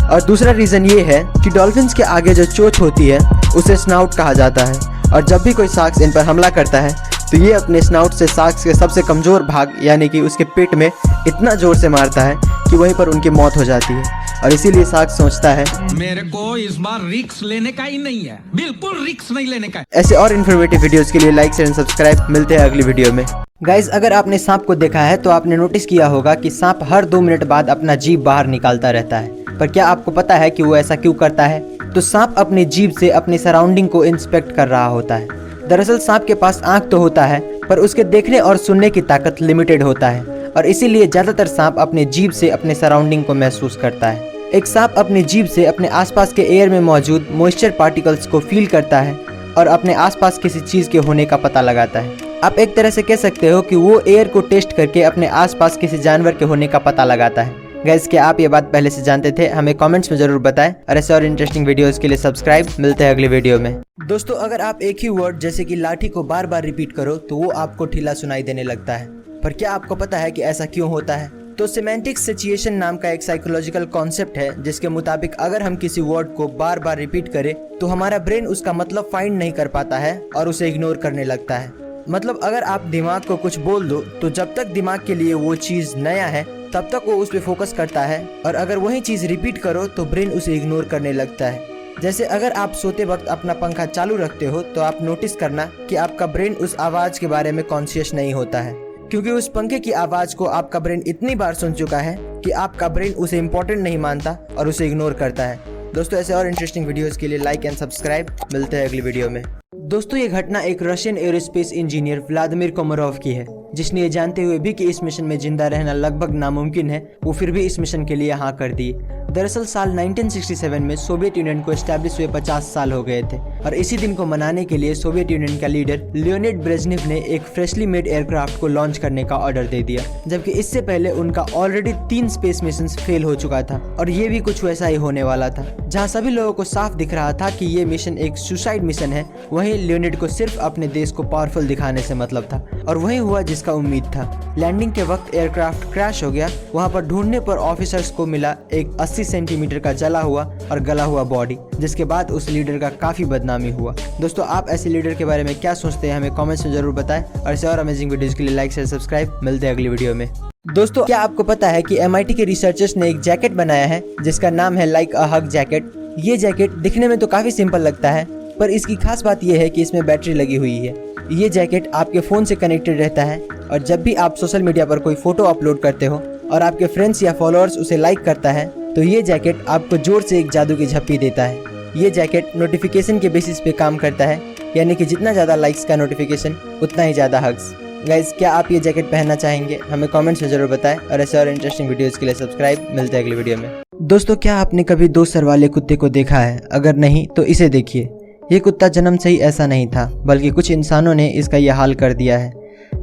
और दूसरा रीज़न ये है कि डॉल्फिन्स के आगे जो चोंच होती है उसे स्नाउट कहा जाता है, और जब भी कोई शार्क्स इन पर हमला करता है तो ये अपने स्नाउट से शार्क्स के सबसे कमज़ोर भाग यानी कि उसके पेट में इतना ज़ोर से मारता है कि वहीं पर उनकी मौत हो जाती है। और इसीलिए शार्क सोचता है मेरे को इस बार रिस्क लेने का ही नहीं है, बिल्कुल रिस्क नहीं लेने का। ऐसे और इन्फॉर्मेटिव वीडियोस के लिए लाइक शेयर एंड सब्सक्राइब। मिलते हैं अगली वीडियो में। गाइज, अगर आपने सांप को देखा है तो आपने नोटिस किया होगा कि सांप हर 2 मिनट बाद अपना जीभ बाहर निकालता रहता है, पर क्या आपको पता है कि वो ऐसा क्यों करता है? तो सांप अपनी जीभ से अपनी सराउंडिंग को इंस्पेक्ट कर रहा होता है। दरअसल सांप के पास आंख तो होता है, पर उसके देखने और सुनने की ताकत लिमिटेड होता है, और इसीलिए ज्यादातर सांप अपने जीभ से अपने सराउंडिंग को महसूस करता है। एक सांप अपनी जीभ से अपने आसपास के एयर में मौजूद मॉइस्चर पार्टिकल्स को फील करता है और अपने आसपास किसी चीज के होने का पता लगाता है। आप एक तरह से कह सकते हो कि वो एयर को टेस्ट करके अपने आसपास किसी जानवर के होने का पता लगाता है। गाइस क्या आप ये बात पहले से जानते थे? हमें कमेंट्स में जरूर बताएं और ऐसे और इंटरेस्टिंग वीडियोस के लिए सब्सक्राइब। मिलते हैं अगली वीडियो में। दोस्तों अगर आप एक ही वर्ड जैसे कि लाठी को बार बार रिपीट करो तो वो आपको ढीला सुनाई देने लगता है। पर क्या आपको पता है कि ऐसा क्यों होता है? तो सिमेंटिक सिचुएशन नाम का एक साइकोलॉजिकल कॉन्सेप्ट है जिसके मुताबिक अगर हम किसी वर्ड को बार बार रिपीट करें तो हमारा ब्रेन उसका मतलब फाइंड नहीं कर पाता है और उसे इग्नोर करने लगता है। मतलब अगर आप दिमाग को कुछ बोल दो तो जब तक दिमाग के लिए वो चीज नया है तब तक वो उस पर फोकस करता है, और अगर वही चीज रिपीट करो तो ब्रेन उसे इग्नोर करने लगता है। जैसे अगर आप सोते वक्त अपना पंखा चालू रखते हो तो आप नोटिस करना कि आपका ब्रेन उस आवाज के बारे में कॉन्शियस नहीं होता है, क्योंकि उस पंखे की आवाज को आपका ब्रेन इतनी बार सुन चुका है कि आपका ब्रेन उसे इम्पोर्टेंट नहीं मानता और उसे इग्नोर करता है। दोस्तों ऐसे और इंटरेस्टिंग वीडियोस के लिए लाइक एंड सब्सक्राइब। मिलते हैं अगली वीडियो में। दोस्तों ये घटना एक Russian aerospace engineer Vladimir Komarov की है, जिसने ये जानते हुए भी कि इस मिशन में जिंदा रहना लगभग नामुमकिन है, वो फिर भी इस मिशन के लिए हाँ कर दिए। दरअसल साल 1967 में सोवियत यूनियन को एस्टैब्लिश हुए 50 साल हो गए थे, और इसी दिन को मनाने के लिए सोवियत यूनियन का लीडर लियोनिड ब्रेजनेव ने एक फ्रेशली मेड एयरक्राफ्ट को लॉन्च करने का ऑर्डर दे दिया, जबकि इससे पहले उनका ऑलरेडी 3 स्पेस मिशन फेल हो चुका था। और ये भी कुछ वैसा ही होने वाला था। जहाँ सभी लोगों को साफ दिख रहा था कि ये मिशन एक सुसाइड मिशन है, वहीं लियोनिड को सिर्फ अपने देश को पावरफुल दिखाने से मतलब था, और वही हुआ जिसका उम्मीद था। लैंडिंग के वक्त एयरक्राफ्ट क्रैश हो गया। वहाँ पर ढूंढने पर ऑफिसर्स को मिला एक 80 सेंटीमीटर का जला हुआ और गला हुआ बॉडी, जिसके बाद उस लीडर का काफी बदनामी हुआ। दोस्तों आप ऐसे लीडर के बारे में क्या सोचते हैं? हमें कमेंट्स में जरूर बताएं, और ऐसे और अमेजिंग वीडियोस के लिए लाइक शेयर सब्सक्राइब। मिलते हैं अगली वीडियो में। दोस्तों क्या आपको पता है कि MIT के रिसर्चर्स ने एक जैकेट बनाया है जिसका नाम है लाइक अ हग जैकेट। ये जैकेट दिखने में तो काफी सिंपल लगता है, पर इसकी खास बात यह है कि इसमें बैटरी लगी हुई है। ये जैकेट आपके फ़ोन से कनेक्टेड रहता है, और जब भी आप सोशल मीडिया पर कोई फोटो अपलोड करते हो और आपके फ्रेंड्स या फॉलोअर्स उसे लाइक करता है तो ये जैकेट आपको जोर से एक जादू की झप्पी देता है। ये जैकेट नोटिफिकेशन के बेसिस पे काम करता है, यानी कि जितना ज़्यादा लाइक्स का नोटिफिकेशन उतना ही ज़्यादा हग्स। गाइस क्या आप ये जैकेट पहनना चाहेंगे? हमें कमेंट्स में जरूर बताएं, और ऐसे और इंटरेस्टिंग वीडियोस के लिए सब्सक्राइब। मिलते हैं अगली वीडियो में। दोस्तों क्या आपने कभी 2 सर वाले कुत्ते को देखा है? अगर नहीं तो इसे देखिए। ये कुत्ता जन्म से ही ऐसा नहीं था, बल्कि कुछ इंसानों ने इसका यह हाल कर दिया है।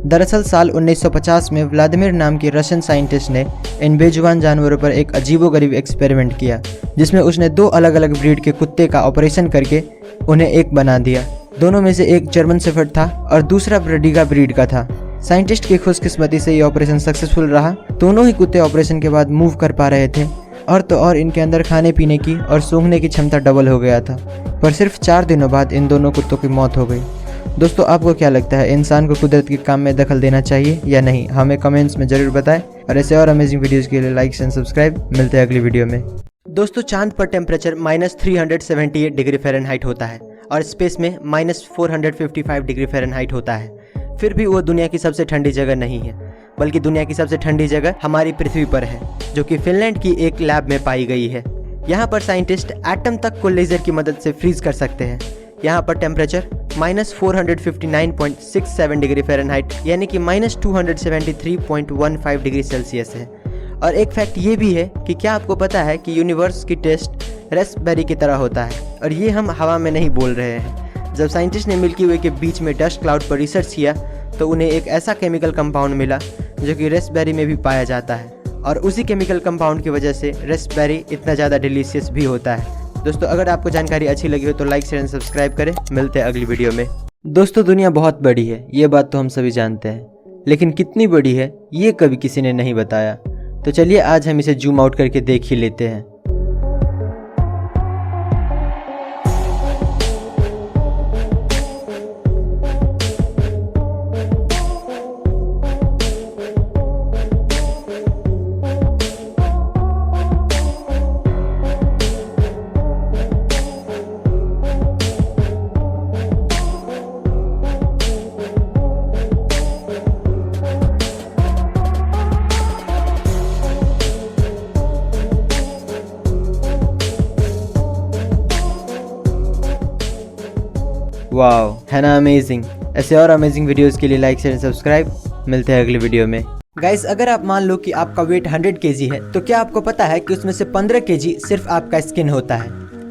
दरअसल साल 1950 में व्लादिमीर नाम के रशियन साइंटिस्ट ने इन बेजुबान जानवरों पर एक अजीबोगरीब एक्सपेरिमेंट किया, जिसमें उसने 2 अलग अलग ब्रीड के कुत्ते का ऑपरेशन करके उन्हें एक बना दिया। दोनों में से एक जर्मन शेफर्ड था और दूसरा ब्रेडिगा ब्रीड का था। साइंटिस्ट की खुशकिस्मती से ये ऑपरेशन सक्सेसफुल रहा। दोनों ही कुत्ते ऑपरेशन के बाद मूव कर पा रहे थे, और तो और इनके अंदर खाने पीने की और सूंघने की क्षमता डबल हो गया था। पर सिर्फ 4 दिनों बाद इन दोनों कुत्तों की मौत हो गई। दोस्तों आपको क्या लगता है, इंसान को कुदरत के काम में दखल देना चाहिए या नहीं? हमें कमेंट्स में जरूर बताएं, और ऐसे और अमेजिंग वीडियोस के लिए लाइक एंड सब्सक्राइब। मिलते हैं अगली वीडियो में। दोस्तों चांद पर टेम्परेचर -378 डिग्री फ़ारेनहाइट होता है, और स्पेस में -455 डिग्री फ़ारेनहाइट होता है। फिर भी वो दुनिया की सबसे ठंडी जगह नहीं है, बल्कि दुनिया की सबसे ठंडी जगह हमारी पृथ्वी पर है, जो कि फिनलैंड की एक लैब में पाई गई है। यहाँ पर साइंटिस्ट एटम तक को लेजर की मदद से फ्रीज कर सकते हैं। यहाँ पर टेम्परेचर -459.67 डिग्री फ़ारेनहाइट यानी कि -273.15 डिग्री सेल्सियस है। और एक फैक्ट ये भी है कि क्या आपको पता है कि यूनिवर्स की टेस्ट रेस्पबेरी की तरह होता है, और ये हम हवा में नहीं बोल रहे हैं। जब साइंटिस्ट ने मिल्की वे के बीच में डस्ट क्लाउड पर रिसर्च किया तो उन्हें एक ऐसा केमिकल कंपाउंड मिला जो कि रेस्पबेरी में भी पाया जाता है, और उसी केमिकल कंपाउंड की वजह से रेस्पबेरी इतना ज़्यादा डिलीशियस भी होता है। दोस्तों अगर आपको जानकारी अच्छी लगी हो तो लाइक शेयर एंड सब्सक्राइब करें। मिलते हैं अगली वीडियो में। दोस्तों दुनिया बहुत बड़ी है, ये बात तो हम सभी जानते हैं, लेकिन कितनी बड़ी है ये कभी किसी ने नहीं बताया। तो चलिए आज हम इसे जूम आउट करके देख ही लेते हैं। वाओ है ना अमेजिंग। ऐसे और अमेजिंग वीडियोस के लिए लाइक शेयर सब्सक्राइब। मिलते हैं अगली वीडियो में। गाइस अगर आप मान लो कि आपका वेट 100 kg है, तो क्या आपको पता है कि उसमें से 15 kg सिर्फ आपका स्किन होता है।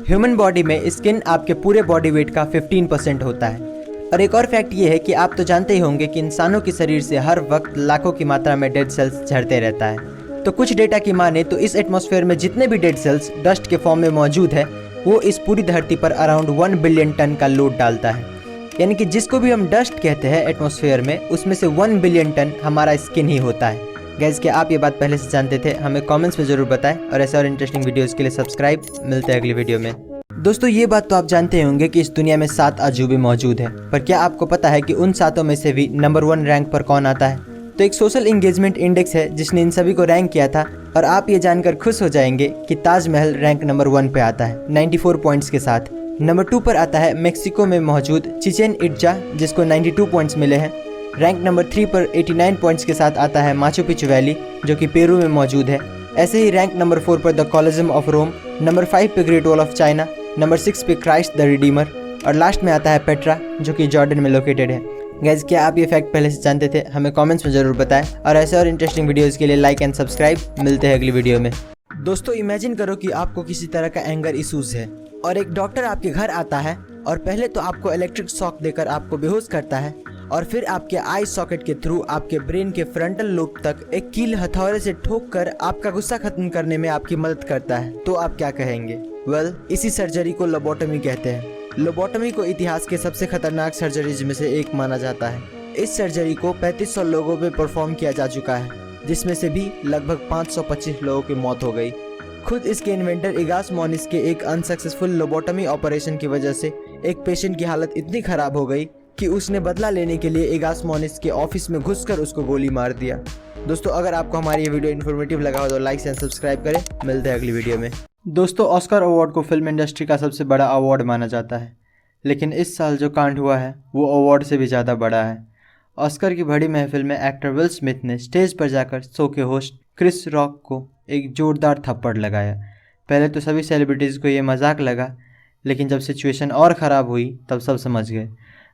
ह्यूमन बॉडी में स्किन आपके पूरे बॉडी वेट का 15% होता है। और एक और फैक्ट ये है कि आप तो जानते ही होंगे कि इंसानों के शरीर से हर वक्त लाखों की मात्रा में डेड सेल्स झड़ते रहता है। तो कुछ डेटा की माने तो इस एटमॉस्फेयर में जितने भी डेड सेल्स डस्ट के फॉर्म में मौजूद है वो इस पूरी धरती पर अराउंड 1 बिलियन टन का लोड डालता है। यानी कि जिसको भी हम डस्ट कहते हैं एटमॉस्फेयर में, उसमें से 1 बिलियन टन हमारा स्किन ही होता है। गाइस, क्या आप ये बात पहले से जानते थे? हमें कमेंट्स में जरूर बताएं और ऐसे और इंटरेस्टिंग वीडियोस के लिए सब्सक्राइब। मिलते हैं अगली वीडियो में। दोस्तों, ये बात तो आप जानते होंगे कि इस दुनिया में 7 अजूबे मौजूद हैं, पर क्या आपको पता है कि उन 7 में से भी नंबर 1 रैंक पर कौन आता है? तो एक सोशल एंगेजमेंट इंडेक्स है जिसने इन सभी को रैंक किया था, और आप ये जानकर खुश हो जाएंगे कि ताजमहल रैंक नंबर 1 पे आता है 94 पॉइंट्स के साथ। नंबर 2 पर आता है मेक्सिको में मौजूद चिचेन इट्जा, जिसको 92 पॉइंट्स मिले हैं। रैंक नंबर 3 पर 89 पॉइंट्स के साथ आता है माचू पिचू वैली, जो कि पेरू में मौजूद है। ऐसे ही रैंक नंबर 4 पर the Colosseum of Rome, number 5 पे Great Wall of China, number 6 पे क्राइस्ट द रिडीमर, और लास्ट में आता है पेट्रा, जो कि जॉर्डन में लोकेटेड है। गाइज, क्या आप ये फैक्ट पहले से जानते थे? हमें कमेंट्स में जरूर बताएं और ऐसे और इंटरेस्टिंग वीडियोस के लिए लाइक एंड सब्सक्राइब। मिलते हैं अगली वीडियो में। दोस्तों, इमेजिन करो कि आपको किसी तरह का एंगर इश्यूज है और एक डॉक्टर आपके घर आता है और पहले तो आपको इलेक्ट्रिक शॉक देकर आपको बेहोश करता है, और फिर आपके आई सॉकेट के थ्रू आपके ब्रेन के फ्रंटल लोब तक एक कील हथौड़े से ठोक कर आपका गुस्सा खत्म करने में आपकी मदद करता है। तो आप क्या कहेंगे? इसी सर्जरी को लोबोटमी कहते हैं। लोबोटमी को इतिहास के सबसे खतरनाक सर्जरीज में से एक माना जाता है। इस सर्जरी को 3500 लोगों में परफॉर्म किया जा चुका है, जिसमें से भी लगभग 525 लोगों की मौत हो गई। खुद इसके इन्वेंटर इगास मोनिस के एक अनसक्सेसफुल लोबोटमी ऑपरेशन की वजह से एक पेशेंट की हालत इतनी खराब हो गई कि उसने बदला लेने के लिए इगास मोनिस के ऑफिस में घुसकर उसको गोली मार दिया। दोस्तों, अगर आपको हमारी ये वीडियो इन्फॉर्मेटिव लगा हो तो लाइक एंड सब्सक्राइब करें। मिलते हैं अगली वीडियो में। दोस्तों, ऑस्कर अवार्ड को फिल्म इंडस्ट्री का सबसे बड़ा अवार्ड माना जाता है, लेकिन इस साल जो कांड हुआ है वो अवार्ड से भी ज़्यादा बड़ा है। ऑस्कर की बड़ी महफिल में एक्टर विल स्मिथ ने स्टेज पर जाकर शो के होस्ट क्रिस रॉक को एक जोरदार थप्पड़ लगाया। पहले तो सभी सेलिब्रिटीज़ को ये मजाक लगा, लेकिन जब सिचुएशन और ख़राब हुई तब सब समझ गए।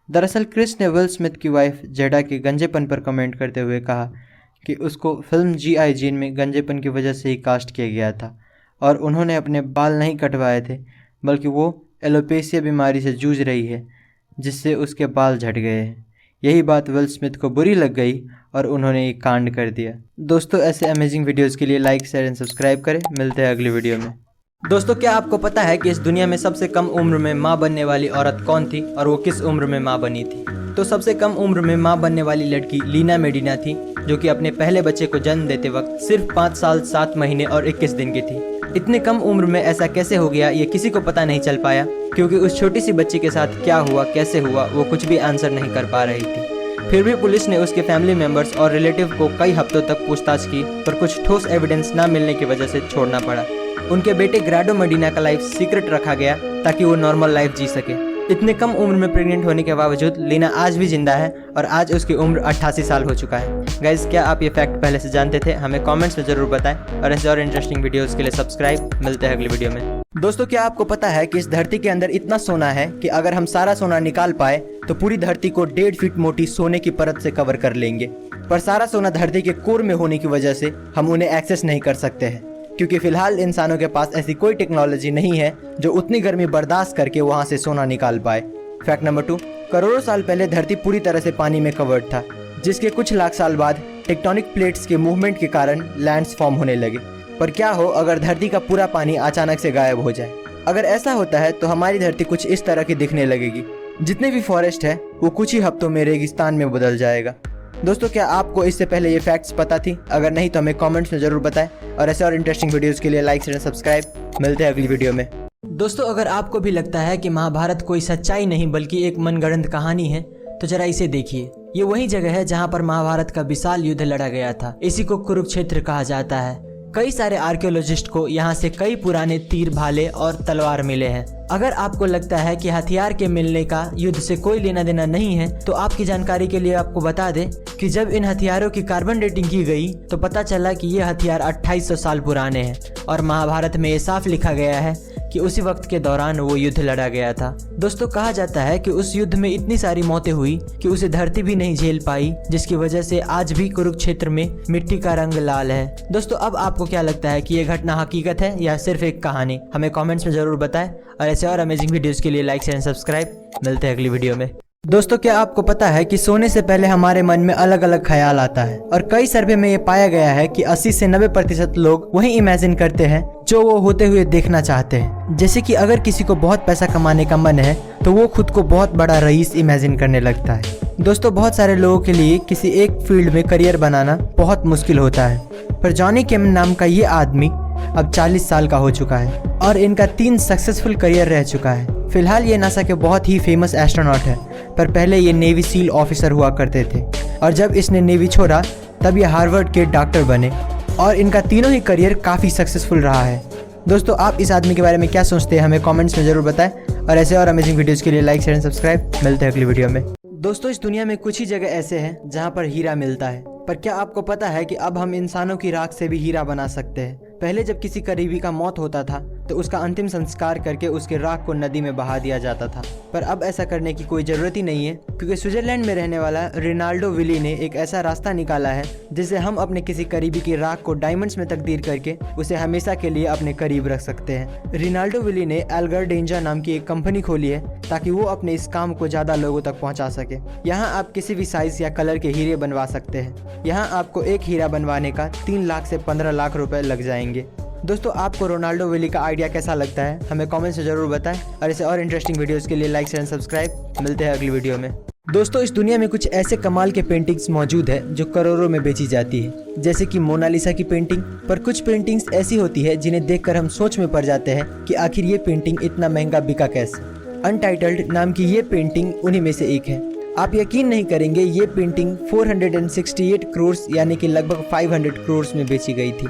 दरअसल क्रिस ने विल स्मिथ की वाइफ जेडा के गंजेपन पर कमेंट करते हुए कहा कि उसको फिल्म G.I. जेन में गंजेपन की वजह से ही कास्ट किया गया था और उन्होंने अपने बाल नहीं कटवाए थे, बल्कि वो एलोपेशिया बीमारी से जूझ रही है जिससे उसके बाल झड़ गए हैं। यही बात विल स्मिथ को बुरी लग गई और उन्होंने एक कांड कर दिया। दोस्तों, ऐसे अमेजिंग वीडियोस के लिए लाइक शेयर एंड सब्सक्राइब करें। मिलते हैं अगली वीडियो में। दोस्तों, क्या आपको पता है कि इस दुनिया में सबसे कम उम्र में माँ बनने वाली औरत कौन थी और वो किस उम्र में माँ बनी थी? तो सबसे कम उम्र में माँ बनने वाली लड़की लीना मेडिना थी, जो कि अपने पहले बच्चे को जन्म देते वक्त सिर्फ 5 साल 7 महीने और 21 दिन की थी। इतने कम उम्र में ऐसा कैसे हो गया ये किसी को पता नहीं चल पाया, क्योंकि उस छोटी सी बच्ची के साथ क्या हुआ, कैसे हुआ, वो कुछ भी आंसर नहीं कर पा रही थी। फिर भी पुलिस ने उसके फैमिली मेंबर्स और रिलेटिव को कई हफ्तों तक पूछताछ की, पर कुछ ठोस एविडेंस न मिलने की वजह से छोड़ना पड़ा। उनके बेटे ग्राडो मेडिना का लाइफ सीक्रेट रखा गया ताकि वो नॉर्मल लाइफ जी सके। इतने कम उम्र में प्रेग्नेंट होने के बावजूद लीना आज भी जिंदा है और आज उसकी उम्र 88 साल हो चुका है। गाइज, क्या आप ये फैक्ट पहले से जानते थे? हमें कमेंट्स में जरूर बताएं और ऐसे और इंटरेस्टिंग वीडियोस के लिए सब्सक्राइब। मिलते हैं अगली वीडियो में। दोस्तों, क्या आपको पता है कि इस धरती के अंदर इतना सोना है कि अगर हम सारा सोना निकाल पाए तो पूरी धरती को 1.5 फीट मोटी सोने की परत से कवर कर लेंगे। पर सारा सोना धरती के कोर में होने की वजह से हम उन्हें एक्सेस नहीं कर सकते हैं, क्योंकि फिलहाल इंसानों के पास ऐसी कोई टेक्नोलॉजी नहीं है जो उतनी गर्मी बर्दाश्त करके वहां से सोना निकाल पाए। फैक्ट नंबर 2, करोड़ों साल पहले धरती पूरी तरह से पानी में कवर्ड था, जिसके कुछ लाख साल बाद टेक्टोनिक प्लेट्स के मूवमेंट के कारण लैंड्स फॉर्म होने लगे। पर क्या हो अगर धरती का पूरा पानी अचानक से गायब हो जाए? अगर ऐसा होता है तो हमारी धरती कुछ इस तरह की दिखने लगेगी। जितने भी फॉरेस्ट है वो कुछ ही हफ्तों में रेगिस्तान में बदल जाएगा। दोस्तों, क्या आपको इससे पहले ये फैक्ट्स पता थी? अगर नहीं तो हमें कमेंट्स में जरूर बताएं और ऐसे और इंटरेस्टिंग वीडियोस के लिए लाइक शेयर सब्सक्राइब। मिलते हैं अगली वीडियो में। दोस्तों, अगर आपको भी लगता है कि महाभारत कोई सच्चाई नहीं बल्कि एक मनगढ़ंत कहानी है, तो जरा इसे देखिए। ये वही जगह है जहाँ पर महाभारत का विशाल युद्ध लड़ा गया था। इसी को कुरुक्षेत्र कहा जाता है। कई सारे आर्कियोलॉजिस्ट को यहाँ से कई पुराने तीर, भाले और तलवार मिले हैं। अगर आपको लगता है कि हथियार के मिलने का युद्ध से कोई लेना देना नहीं है, तो आपकी जानकारी के लिए आपको बता दें कि जब इन हथियारों की कार्बन डेटिंग की गई तो पता चला कि ये हथियार 2800 साल पुराने हैं और महाभारत में ये साफ लिखा गया है कि उसी वक्त के दौरान वो युद्ध लड़ा गया था। दोस्तों, कहा जाता है कि उस युद्ध में इतनी सारी मौतें हुई कि उसे धरती भी नहीं झेल पाई, जिसकी वजह से आज भी कुरुक्षेत्र में मिट्टी का रंग लाल है। दोस्तों, अब आपको क्या लगता है कि ये घटना हकीकत है या सिर्फ एक कहानी? हमें कमेंट्स में जरूर बताएं और ऐसे और अमेजिंग वीडियोस के लिए लाइक शेयर एंड सब्सक्राइब। मिलते हैं अगली वीडियो में। दोस्तों, क्या आपको पता है कि सोने से पहले हमारे मन में अलग अलग ख्याल आता है और कई सर्वे में ये पाया गया है कि 80 से 90% लोग वही इमेजिन करते हैं जो वो होते हुए देखना चाहते हैं। जैसे कि अगर किसी को बहुत पैसा कमाने का मन है तो वो खुद को बहुत बड़ा रईस इमेजिन करने लगता है। दोस्तों, बहुत सारे लोगों के लिए किसी एक फील्ड में करियर बनाना बहुत मुश्किल होता है, पर जॉनी किम नाम का ये आदमी अब 40 साल का हो चुका है और इनका 3 सक्सेसफुल करियर रह चुका है। फिलहाल ये नासा के बहुत ही फेमस एस्ट्रोनॉट है, पर पहले ये नेवी सील ऑफिसर हुआ करते थे और जब इसने नेवी छोड़ा तब ये हार्वर्ड के डॉक्टर बने और इनका तीनों ही करियर काफ़ी सक्सेसफुल रहा है। दोस्तों, आप इस आदमी के बारे में क्या सोचते हैं हमें कमेंट्स में ज़रूर बताएं और ऐसे और अमेजिंग वीडियोज़ के लिए लाइक शेयर एंड सब्सक्राइब। मिलते हैं अगली वीडियो में। दोस्तों, इस दुनिया में कुछ ही जगह ऐसे हैं जहाँ पर हीरा मिलता है, पर क्या आपको पता है कि अब हम इंसानों की राख से भी हीरा बना सकते हैं। पहले जब किसी करीबी का मौत होता था तो उसका अंतिम संस्कार करके उसके राख को नदी में बहा दिया जाता था, पर अब ऐसा करने की कोई ज़रूरत ही नहीं है, क्योंकि स्विट्जरलैंड में रहने वाला रिनाल्डो विली ने एक ऐसा रास्ता निकाला है जिससे हम अपने किसी करीबी की राख को डायमंड्स में तब्दील करके उसे हमेशा के लिए अपने करीब रख सकते हैं। रिनाल्डो विली ने एल्गर डेंजा नाम की एक कंपनी खोली है ताकि वो अपने इस काम को ज़्यादा लोगों तक पहुँचा सके। यहाँ आप किसी भी साइज़ या कलर के हीरे बनवा सकते हैं। यहाँ आपको एक हीरा बनवाने का 3 लाख से 15 लाख रुपए लग जाएंगे। दोस्तों, आपको रोनाल्डो विली का आइडिया कैसा लगता है हमें कमेंट्स में ज़रूर बताएं और ऐसे और इंटरेस्टिंग वीडियोस के लिए लाइक शेयर एंड सब्सक्राइब। मिलते हैं अगली वीडियो में। दोस्तों, इस दुनिया में कुछ ऐसे कमाल के पेंटिंग्स मौजूद है जो करोड़ों में बेची जाती है, जैसे कि मोनालिसा की पेंटिंग। पर कुछ पेंटिंग्स ऐसी होती है जिन्हें देखकर हम सोच में पड़ जाते हैं कि आखिर ये पेंटिंग इतना महंगा बिका कैसे। अनटाइटल्ड नाम की ये पेंटिंग उन्हीं में से एक है। आप यकीन नहीं करेंगे, ये पेंटिंग 468 करोड़ यानी कि लगभग 500 करोड़ में बेची गई थी।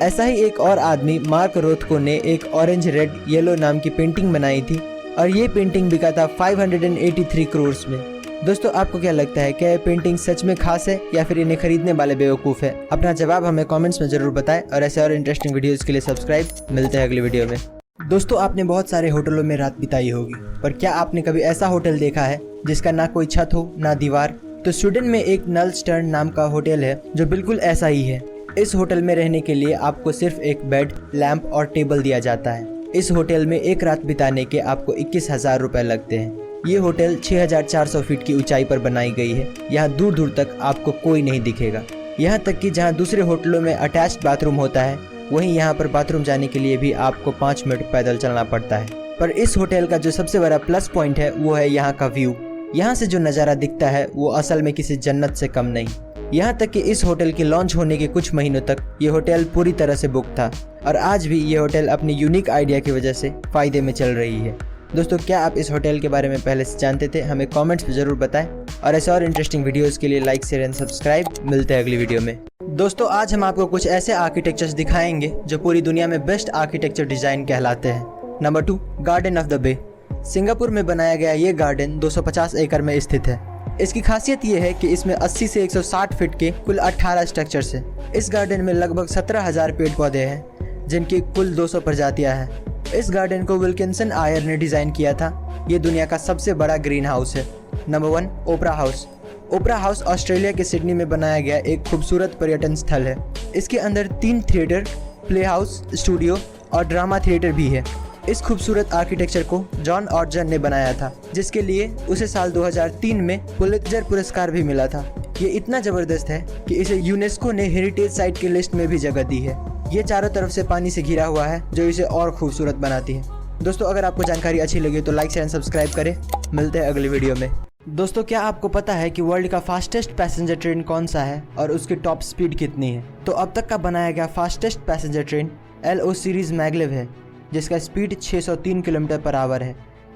ऐसा ही एक और आदमी मार्क रोथको ने एक ऑरेंज रेड येलो नाम की पेंटिंग बनाई थी और ये पेंटिंग बिका था 583 करोड़ में। दोस्तों, आपको क्या लगता है, क्या ये पेंटिंग सच में खास है या फिर इन्हें खरीदने वाले बेवकूफ़ है? अपना जवाब हमें कमेंट्स में ज़रूर बताएं और ऐसे और इंटरेस्टिंग वीडियोस के लिए सब्सक्राइब। मिलते हैं अगली वीडियो में। दोस्तों, आपने बहुत सारे होटलों में रात बिताई होगी, पर क्या आपने कभी ऐसा होटल देखा है जिसका ना कोई छत हो ना दीवार? तो स्वीडन में एक नलस्टर्न नाम का होटल है जो बिल्कुल ऐसा ही है। इस होटल में रहने के लिए आपको सिर्फ एक बेड, लैंप और टेबल दिया जाता है। इस होटल में एक रात बिताने के आपको 21,000 रुपये लगते हैं। ये होटल 6,400 फीट की ऊंचाई पर बनाई गई है। यहाँ दूर दूर तक आपको कोई नहीं दिखेगा। यहाँ तक कि जहाँ दूसरे होटलों में अटैच्ड बाथरूम होता है, वहीं यहाँ पर बाथरूम जाने के लिए भी आपको 5 मिनट पैदल चलना पड़ता है। पर इस होटल का जो सबसे बड़ा प्लस पॉइंट है वो है यहाँ का व्यू। यहाँ से जो नज़ारा दिखता है वो असल में किसी जन्नत से कम नहीं। यहाँ तक कि इस होटल के लॉन्च होने के कुछ महीनों तक ये होटल पूरी तरह से बुक था और आज भी ये होटल अपनी यूनिक आइडिया की वजह से फ़ायदे में चल रही है। दोस्तों, क्या आप इस होटल के बारे में पहले से जानते थे? हमें कमेंट्स में ज़रूर बताएं और ऐसे और इंटरेस्टिंग वीडियोस के लिए लाइक शेयर एंड सब्सक्राइब। मिलते हैं अगली वीडियो में। दोस्तों, आज हम आपको कुछ ऐसे आर्किटेक्चर्स दिखाएंगे जो पूरी दुनिया में बेस्ट आर्किटेक्चर डिज़ाइन कहलाते हैं। Number 2, Garden of the Bay. Singapore में बनाया गया ये गार्डन 250 एकड़ में स्थित है। इसकी खासियत ये है कि इसमें 80 से 160 फीट के कुल 18 स्ट्रक्चर्स हैं। इस गार्डन में लगभग 17,000 पेड़ पौधे हैं जिनकी कुल 200 प्रजातियां हैं। इस गार्डन को विल्किंसन आयर ने डिज़ाइन किया था। ये दुनिया का सबसे बड़ा ग्रीन हाउस है। नंबर 1, ओपरा हाउस। ओपरा हाउस ऑस्ट्रेलिया के सिडनी में बनाया गया एक खूबसूरत पर्यटन स्थल है। इसके अंदर 3 थिएटर, प्ले हाउस, स्टूडियो और ड्रामा थिएटर भी है। इस खूबसूरत आर्किटेक्चर को जॉन ऑर्जन ने बनाया था, जिसके लिए उसे साल 2003 में पुलित्जर पुरस्कार भी मिला था। ये इतना ज़बरदस्त है कि इसे यूनेस्को ने हेरिटेज साइट की लिस्ट में भी जगह दी है। ये चारों तरफ से पानी से घिरा हुआ है जो इसे और खूबसूरत बनाती है। दोस्तों, अगर आपको जानकारी अच्छी लगी तो लाइक शेयर एंड सब्सक्राइब करें। मिलते हैं अगली वीडियो में। दोस्तों, क्या आपको पता है कि वर्ल्ड का फास्टेस्ट पैसेंजर ट्रेन कौन सा है और उसकी टॉप स्पीड कितनी है? तो अब तक का बनाया गया fastest passenger train LO series maglev है, जिसका स्पीड 603 किलोमीटर पर आवर है।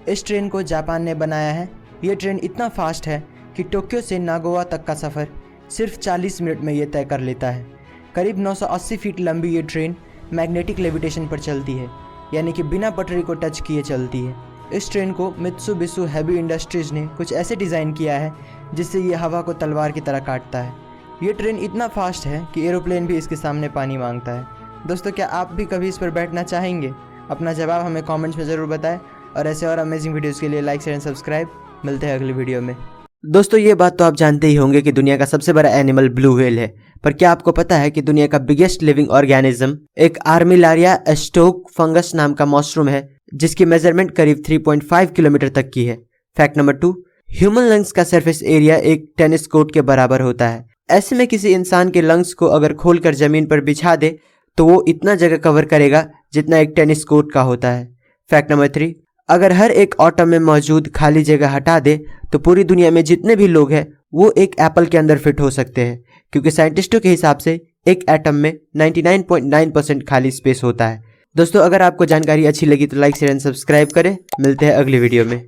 इस ट्रेन को जापान ने बनाया है। ये ट्रेन इतना फास्ट है कि टोक्यो से नागोवा तक का सफ़र सिर्फ 40 मिनट में ये तय कर लेता है। करीब 980 फीट लंबी ये ट्रेन मैग्नेटिक लेविटेशन पर चलती है, यानी कि बिना पटरी को टच किए चलती है। इस ट्रेन को मित्सुबिशी हेवी इंडस्ट्रीज़ ने कुछ ऐसे डिज़ाइन किया है जिससे ये हवा को तलवार की तरह काटता है। ये ट्रेन इतना फास्ट है कि एरोप्लेन भी इसके सामने पानी मांगता है। दोस्तों, क्या आप भी कभी इस पर बैठना चाहेंगे? अपना जवाब हमें कमेंट्स में ज़रूर बताएं और ऐसे और अमेजिंग वीडियोस के लिए लाइक शेयर एंड सब्सक्राइब। मिलते हैं अगली वीडियो में। दोस्तों, ये बात तो आप जानते ही होंगे कि दुनिया का सबसे बड़ा एनिमल ब्लू व्हेल है, पर क्या आपको पता है कि दुनिया का बिगेस्ट लिविंग ऑर्गेनिज्म एक आर्मिलारिया एस्टोक फंगस नाम का मशरूम है, जिसकी मेजरमेंट करीब 3.5 किलोमीटर तक की है। फैक्ट नंबर 2, ह्यूमन लंग्स का सरफेस एरिया एक टेनिस कोर्ट के बराबर होता है। ऐसे में किसी इंसान के लंग्स को अगर खोलकर जमीन पर बिछा दे तो वो इतना जगह कवर करेगा जितना एक टेनिस कोर्ट का होता है। फैक्ट नंबर 3, अगर हर एक एटम में मौजूद खाली जगह हटा दे तो पूरी दुनिया में जितने भी लोग हैं वो एक एप्पल के अंदर फिट हो सकते हैं, क्योंकि साइंटिस्टों के हिसाब से एक एटम में 99.9% खाली स्पेस होता है। दोस्तों, अगर आपको जानकारी अच्छी लगी तो लाइक शेयर एंड सब्सक्राइब करें। मिलते हैं अगली वीडियो में।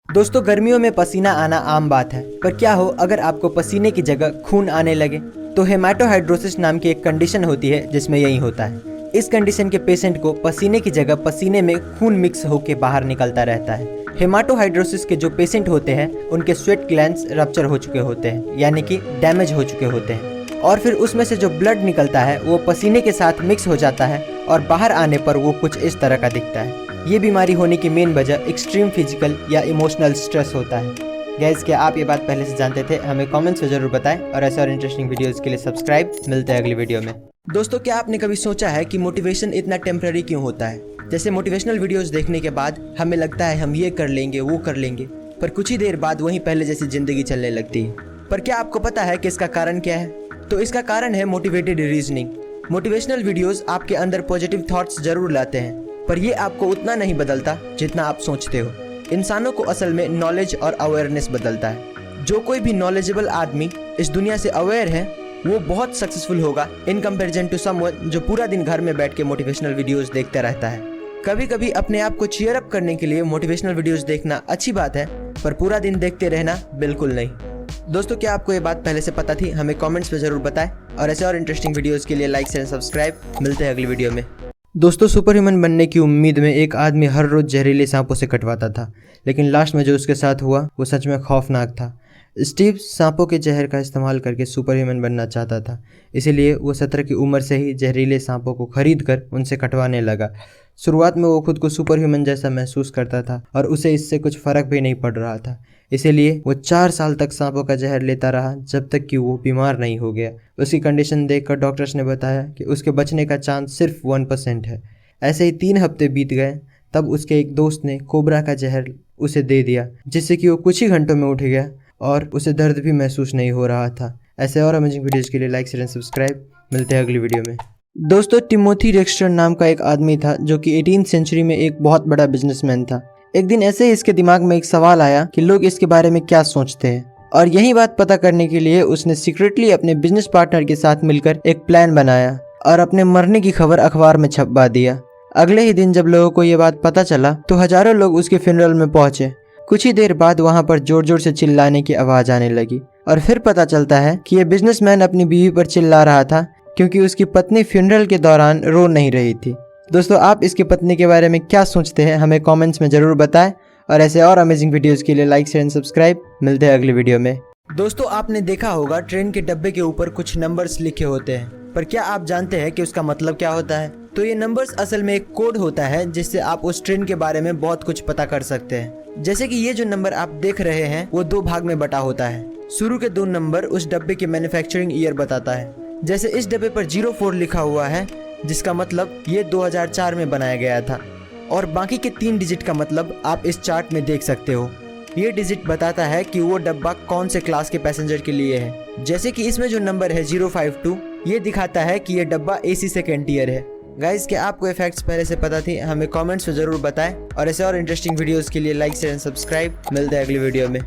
दोस्तों, गर्मियों में पसीना आना आम बात है, पर क्या हो अगर आपको पसीने की जगह खून आने लगे? तो हेमाटोहाइड्रोसिस नाम की एक कंडीशन होती है जिसमें यही होता है। इस कंडीशन के पेशेंट को पसीने की जगह पसीने में खून मिक्स होकर बाहर निकलता रहता है। हेमाटोहाइड्रोसिस के जो पेशेंट होते हैं उनके स्वेट ग्लैंड्स रप्चर हो चुके होते हैं, यानी कि डैमेज हो चुके होते हैं, और फिर उसमें से जो ब्लड निकलता है वो पसीने के साथ मिक्स हो जाता है और बाहर आने पर वो कुछ इस तरह का दिखता है। ये बीमारी होने की मेन वजह एक्सट्रीम फिजिकल या इमोशनल स्ट्रेस होता है। गाइस, क्या आप ये बात पहले से जानते थे? हमें कमेंट्स में जरूर बताएं और ऐसे और इंटरेस्टिंग वीडियोस के लिए सब्सक्राइब। मिलते हैं अगली वीडियो में। दोस्तों, क्या आपने कभी सोचा है कि मोटिवेशन इतना टेम्पररी क्यों होता है? जैसे मोटिवेशनल वीडियोस देखने के बाद हमें लगता है हम ये कर लेंगे, वो कर लेंगे, पर कुछ ही देर बाद वहीं पहले जैसी जिंदगी चलने लगती है। पर क्या आपको पता है कि इसका कारण क्या है? तो इसका कारण है मोटिवेटेड रीजनिंग। मोटिवेशनल वीडियोस आपके अंदर पॉजिटिव थॉट्स जरूर लाते हैं, पर ये आपको उतना नहीं बदलता जितना आप सोचते हो। इंसानों को असल में नॉलेज और अवेयरनेस बदलता है। जो कोई भी नॉलेजेबल आदमी इस दुनिया से अवेयर है वो बहुत सक्सेसफुल होगा इन कंपैरिजन टू समवन जो पूरा दिन घर में बैठ के मोटिवेशनल वीडियोस देखता रहता है। कभी कभी अपने आप को चीयर अप करने के लिए मोटिवेशनल वीडियोस देखना अच्छी बात है, पर पूरा दिन देखते रहना बिल्कुल नहीं। दोस्तों, क्या आपको ये बात पहले से पता थी? हमें कमेंट्स में जरूर बताएं और ऐसे और इंटरेस्टिंग वीडियोस के लिए लाइक शेयर सब्सक्राइब। मिलते हैं अगली वीडियो में। दोस्तों, सुपर ह्यूमन बनने की उम्मीद में एक आदमी हर रोज जहरीले सांपों से कटवाता था, लेकिन लास्ट में जो उसके साथ हुआ वो सच में खौफनाक था। स्टीव सांपों के जहर का इस्तेमाल करके सुपर ह्यूमन बनना चाहता था, इसीलिए वो 17 की उम्र से ही जहरीले सांपों को खरीद कर उनसे कटवाने लगा। शुरुआत में वो खुद को सुपर ह्यूमन जैसा महसूस करता था और उसे इससे कुछ फ़र्क भी नहीं पड़ रहा था, इसीलिए वो 4 साल तक सांपों का जहर लेता रहा, जब तक कि वो बीमार नहीं हो गया। उसकी कंडीशन देखकर डॉक्टर्स ने बताया कि उसके बचने का चांस सिर्फ 1% है। ऐसे ही 3 हफ्ते बीत गए, तब उसके एक दोस्त ने कोबरा का जहर उसे दे दिया, जिससे कि वो कुछ ही घंटों में उठ गया और उसे दर्द भी महसूस नहीं हो रहा था। ऐसे और अमेजिंग वीडियोज़ के लिए लाइक शेयर एंड सब्सक्राइब। मिलते हैं अगली वीडियो में। दोस्तों, टिमोथी डेक्स्टर नाम का एक आदमी था जो कि 18th सेंचुरी में एक बहुत बड़ा बिजनेसमैन था। एक दिन ऐसे ही इसके दिमाग में एक सवाल आया कि लोग इसके बारे में क्या सोचते हैं, और यही बात पता करने के लिए उसने सीक्रेटली अपने बिजनेस पार्टनर के साथ मिलकर एक प्लान बनाया और अपने मरने की खबर अखबार में छपवा दिया। अगले ही दिन जब लोगों को ये बात पता चला तो हजारों लोग उसके फ्यूनरल में पहुंचे। कुछ ही देर बाद वहां पर जोर जोर से चिल्लाने की आवाज आने लगी और फिर पता चलता है कि ये बिजनेसमैन अपनी बीवी पर चिल्ला रहा था क्योंकि उसकी पत्नी फ्यूनरल के दौरान रो नहीं रही थी। दोस्तों, आप इसकी पत्नी के बारे में क्या सोचते हैं? हमें कमेंट्स में जरूर बताएं और ऐसे और अमेजिंग वीडियोस के लिए लाइक शेयर एंड सब्सक्राइब। मिलते हैं अगली वीडियो में। दोस्तों, आपने देखा होगा ट्रेन के डब्बे के ऊपर कुछ नंबर्स लिखे होते हैं, पर क्या आप जानते हैं कि उसका मतलब क्या होता है? तो ये नंबर्स असल में एक कोड होता है जिससे आप उस ट्रेन के बारे में बहुत कुछ पता कर सकते हैं। जैसे कि ये जो नंबर आप देख रहे हैं वो 2 भाग में बटा होता है। शुरू के 2 नंबर उस डब्बे की मैन्युफैक्चरिंग ईयर बताता है। जैसे इस डब्बे पर 04 लिखा हुआ है, जिसका मतलब ये 2004 में बनाया गया था, और बाकी के 3 डिजिट का मतलब आप इस चार्ट में देख सकते हो। ये डिजिट बताता है कि वो डब्बा कौन से क्लास के पैसेंजर के लिए है। जैसे कि इसमें जो नंबर है 052, ये दिखाता है कि ये डब्बा AC सेकेंड ईयर है। गाइस, क्या आपको ये फैक्ट्स पहले से पता थी? हमें कमेंट्स में जरूर बताएं और ऐसे और इंटरेस्टिंग वीडियोस के लिए लाइक शेयर एंड सब्सक्राइब। मिलते हैं अगली वीडियो में।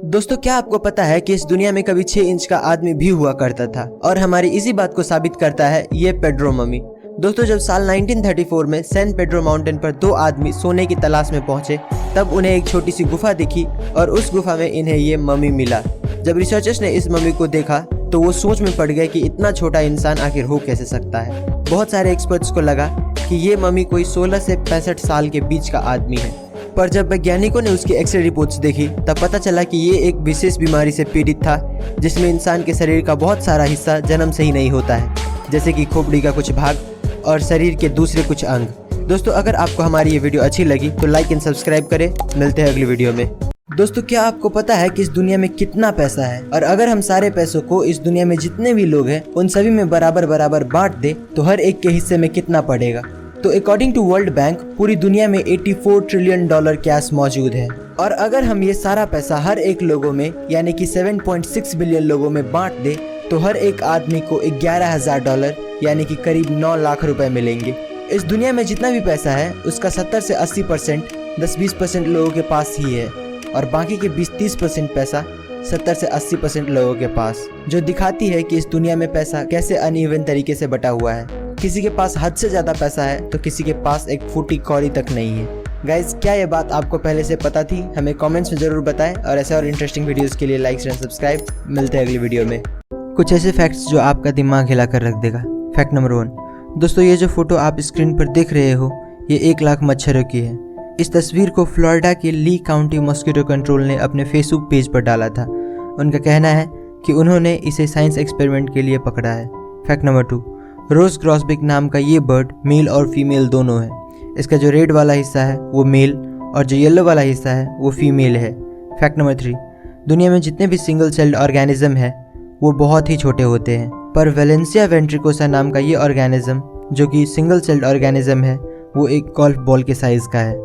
दोस्तों, क्या आपको पता है कि इस दुनिया में कभी 6 इंच का आदमी भी हुआ करता था, और हमारी इसी बात को साबित करता है ये पेड्रो मम्मी। दोस्तों, जब साल 1934 में सैन पेड्रो माउंटेन पर 2 आदमी सोने की तलाश में पहुंचे, तब उन्हें एक छोटी सी गुफा दिखी और उस गुफा में इन्हें ये मम्मी मिला। जब रिसर्चर्स ने इस मम्मी को देखा तो वो सोच में पड़ गए कि इतना छोटा इंसान आखिर हो कैसे सकता है। बहुत सारे एक्सपर्ट्स को लगा कि ये मम्मी कोई 16 से 65 साल के बीच का आदमी है, पर जब वैज्ञानिकों ने उसकी एक्सरे रिपोर्ट्स देखी तब पता चला कि ये एक विशेष बीमारी से पीड़ित था, जिसमें इंसान के शरीर का बहुत सारा हिस्सा जन्म से ही नहीं होता है, जैसे कि खोपड़ी का कुछ भाग और शरीर के दूसरे कुछ अंग। दोस्तों, अगर आपको हमारी ये वीडियो अच्छी लगी तो लाइक एंड सब्सक्राइब करें। मिलते हैं अगली वीडियो में। दोस्तों, क्या आपको पता है कि इस दुनिया में कितना पैसा है, और अगर हम सारे पैसों को इस दुनिया में जितने भी लोग हैं उन सभी में बराबर बराबर बांट दे तो हर एक के हिस्से में कितना पड़ेगा? तो अकॉर्डिंग टू वर्ल्ड बैंक पूरी दुनिया में 84 ट्रिलियन डॉलर कैश मौजूद है। और अगर हम ये सारा पैसा हर एक लोगों में यानी कि 7.6 बिलियन लोगों में बांट दे तो हर एक आदमी को 11,000 डॉलर यानी कि करीब 9 लाख रुपए मिलेंगे। इस दुनिया में जितना भी पैसा है उसका 70 से 80% 10-20% लोगों के पास ही है और बाकी के 20-30% पैसा 70 से 80% लोगों के पास, जो दिखाती है कि इस दुनिया में पैसा कैसे अनइवन तरीके से बटा हुआ है। किसी के पास हद से ज़्यादा पैसा है तो किसी के पास एक फूटी कौड़ी तक नहीं है। गाइज, क्या ये बात आपको पहले से पता थी? हमें कमेंट्स में ज़रूर बताएं और ऐसे और इंटरेस्टिंग वीडियोस के लिए लाइक एंड सब्सक्राइब। मिलते हैं अगली वीडियो में। कुछ ऐसे फैक्ट्स जो आपका दिमाग हिला कर रख देगा। फैक्ट नंबर 1, दोस्तों ये जो फोटो आप स्क्रीन पर देख रहे हो ये 1 लाख मच्छरों की है। इस तस्वीर को फ्लोरिडा के ली काउंटी मॉस्किटो कंट्रोल ने अपने फेसबुक पेज पर डाला था। उनका कहना है कि उन्होंने इसे साइंस एक्सपेरिमेंट के लिए पकड़ा है। फैक्ट नंबर 2, रोज ग्रॉसबिक नाम का ये बर्ड मेल और फीमेल दोनों है। इसका जो रेड वाला हिस्सा है वो मेल और जो येलो वाला हिस्सा है वो फीमेल है। फैक्ट नंबर 3, दुनिया में जितने भी सिंगल सेल्ड ऑर्गेनिज्म है वो बहुत ही छोटे होते हैं, पर वेलेंसिया वेंट्रिकोसा नाम का ये ऑर्गेनिज्म जो कि सिंगल सेल्ड ऑर्गेनिज्म है वो एक गोल्फ बॉल के साइज़ का है।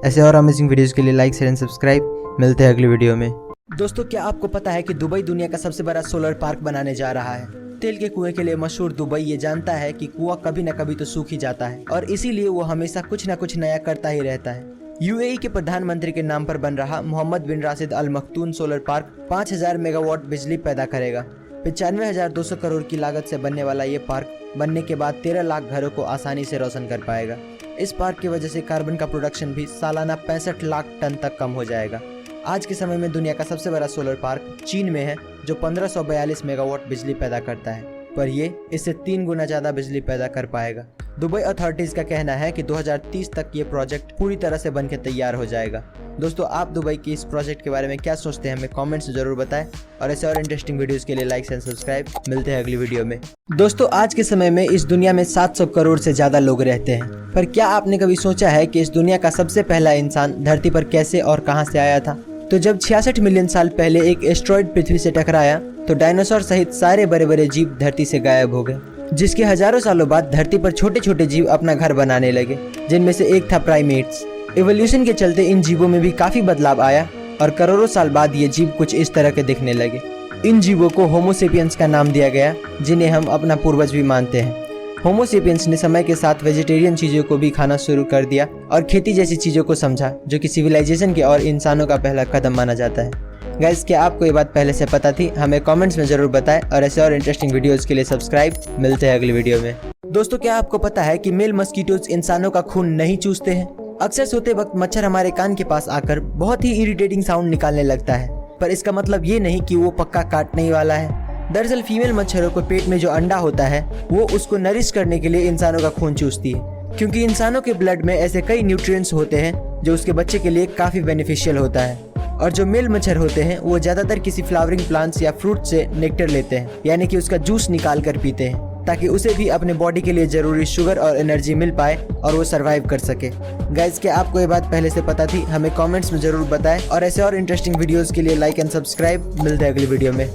ऐसे और अमेजिंग वीडियोज़ के लिए लाइक शेयर एंड सब्सक्राइब। मिलते हैं अगली वीडियो में। दोस्तों, क्या आपको पता है कि दुबई दुनिया का सबसे बड़ा सोलर पार्क बनाने जा रहा है? तेल के कुएं के लिए मशहूर दुबई ये जानता है कि कुआं कभी न कभी तो सूख ही जाता है और इसीलिए वो हमेशा कुछ न कुछ नया करता ही रहता है। यूएई के प्रधानमंत्री के नाम पर बन रहा मोहम्मद बिन राशिद अल मखतूम सोलर पार्क 5000 मेगावाट बिजली पैदा करेगा। 95,200 करोड़ की लागत से बनने वाला ये पार्क बनने के बाद 13 लाख घरों को आसानी से रोशन कर पाएगा। इस पार्क की वजह से कार्बन का प्रोडक्शन भी सालाना 65 लाख टन तक कम हो जाएगा। आज के समय में दुनिया का सबसे बड़ा सोलर पार्क चीन में है जो 1542 मेगावाट बिजली पैदा करता है, पर ये इससे 3 गुना ज़्यादा बिजली पैदा कर पाएगा। दुबई अथॉरिटीज़ का कहना है कि 2030 तक ये प्रोजेक्ट पूरी तरह से बनकर तैयार हो जाएगा। दोस्तों, आप दुबई की इस प्रोजेक्ट के बारे में क्या सोचते हैं हमें कमेंट्स में जरूर बताएं और ऐसे और इंटरेस्टिंग वीडियोस के लिए लाइक एंड सब्सक्राइब। मिलते हैं अगली वीडियो में। दोस्तों, आज के समय में इस दुनिया में 700 करोड़ से ज़्यादा लोग रहते हैं, पर क्या आपने कभी सोचा है कि इस दुनिया का सबसे पहला इंसान धरती पर कैसे और कहाँ से आया था? तो जब 66 मिलियन साल पहले एक एस्ट्रॉयड पृथ्वी से टकराया तो डायनासोर सहित सारे बड़े बड़े जीव धरती से गायब हो गए, जिसके हजारों सालों बाद धरती पर छोटे छोटे जीव अपना घर बनाने लगे, जिनमें से एक था प्राइमेट्स। इवोल्यूशन के चलते इन जीवों में भी काफी बदलाव आया और करोड़ों साल बाद ये जीव कुछ इस तरह के दिखने लगे। इन जीवों को होमो सेपियंस का नाम दिया गया, जिन्हें हम अपना पूर्वज भी मानते हैं। होमो सेपियंस ने समय के साथ वेजिटेरियन चीज़ों को भी खाना शुरू कर दिया और खेती जैसी चीज़ों को समझा, जो कि सिविलाइजेशन के और इंसानों का पहला कदम माना जाता है। गाइस, क्या आपको ये बात पहले से पता थी? हमें कमेंट्स में जरूर बताएं और ऐसे और इंटरेस्टिंग वीडियोस के लिए सब्सक्राइब। मिलते हैं अगली वीडियो में। दोस्तों, क्या आपको पता है कि मेल मस्कीटोज इंसानों का खून नहीं चूसते हैं? अक्सर सोते वक्त मच्छर हमारे कान के पास आकर बहुत ही इरिटेटिंग साउंड निकालने लगता है, पर इसका मतलब ये नहीं कि वो पक्का काटने ही वाला है। दरअसल फीमेल मच्छरों को पेट में जो अंडा होता है वो उसको नरिश करने के लिए इंसानों का खून चूसती है, क्योंकि इंसानों के ब्लड में ऐसे कई न्यूट्रिएंट्स होते हैं जो उसके बच्चे के लिए काफी बेनिफिशियल होता है। और जो मेल मच्छर होते हैं वो ज्यादातर किसी फ्लावरिंग प्लांट्स या फ्रूट से नेक्टर लेते हैं, यानी कि उसका जूस निकाल कर पीते हैं, ताकि उसे भी अपने बॉडी के लिए जरूरी शुगर और एनर्जी मिल पाए और वो सरवाइव कर सके। गाइज, क्या आपको ये बात पहले से पता थी? हमें कमेंट्स में जरूर बताएं और ऐसे और इंटरेस्टिंग वीडियोस के लिए लाइक एंड सब्सक्राइब। मिलते हैं अगली वीडियो में।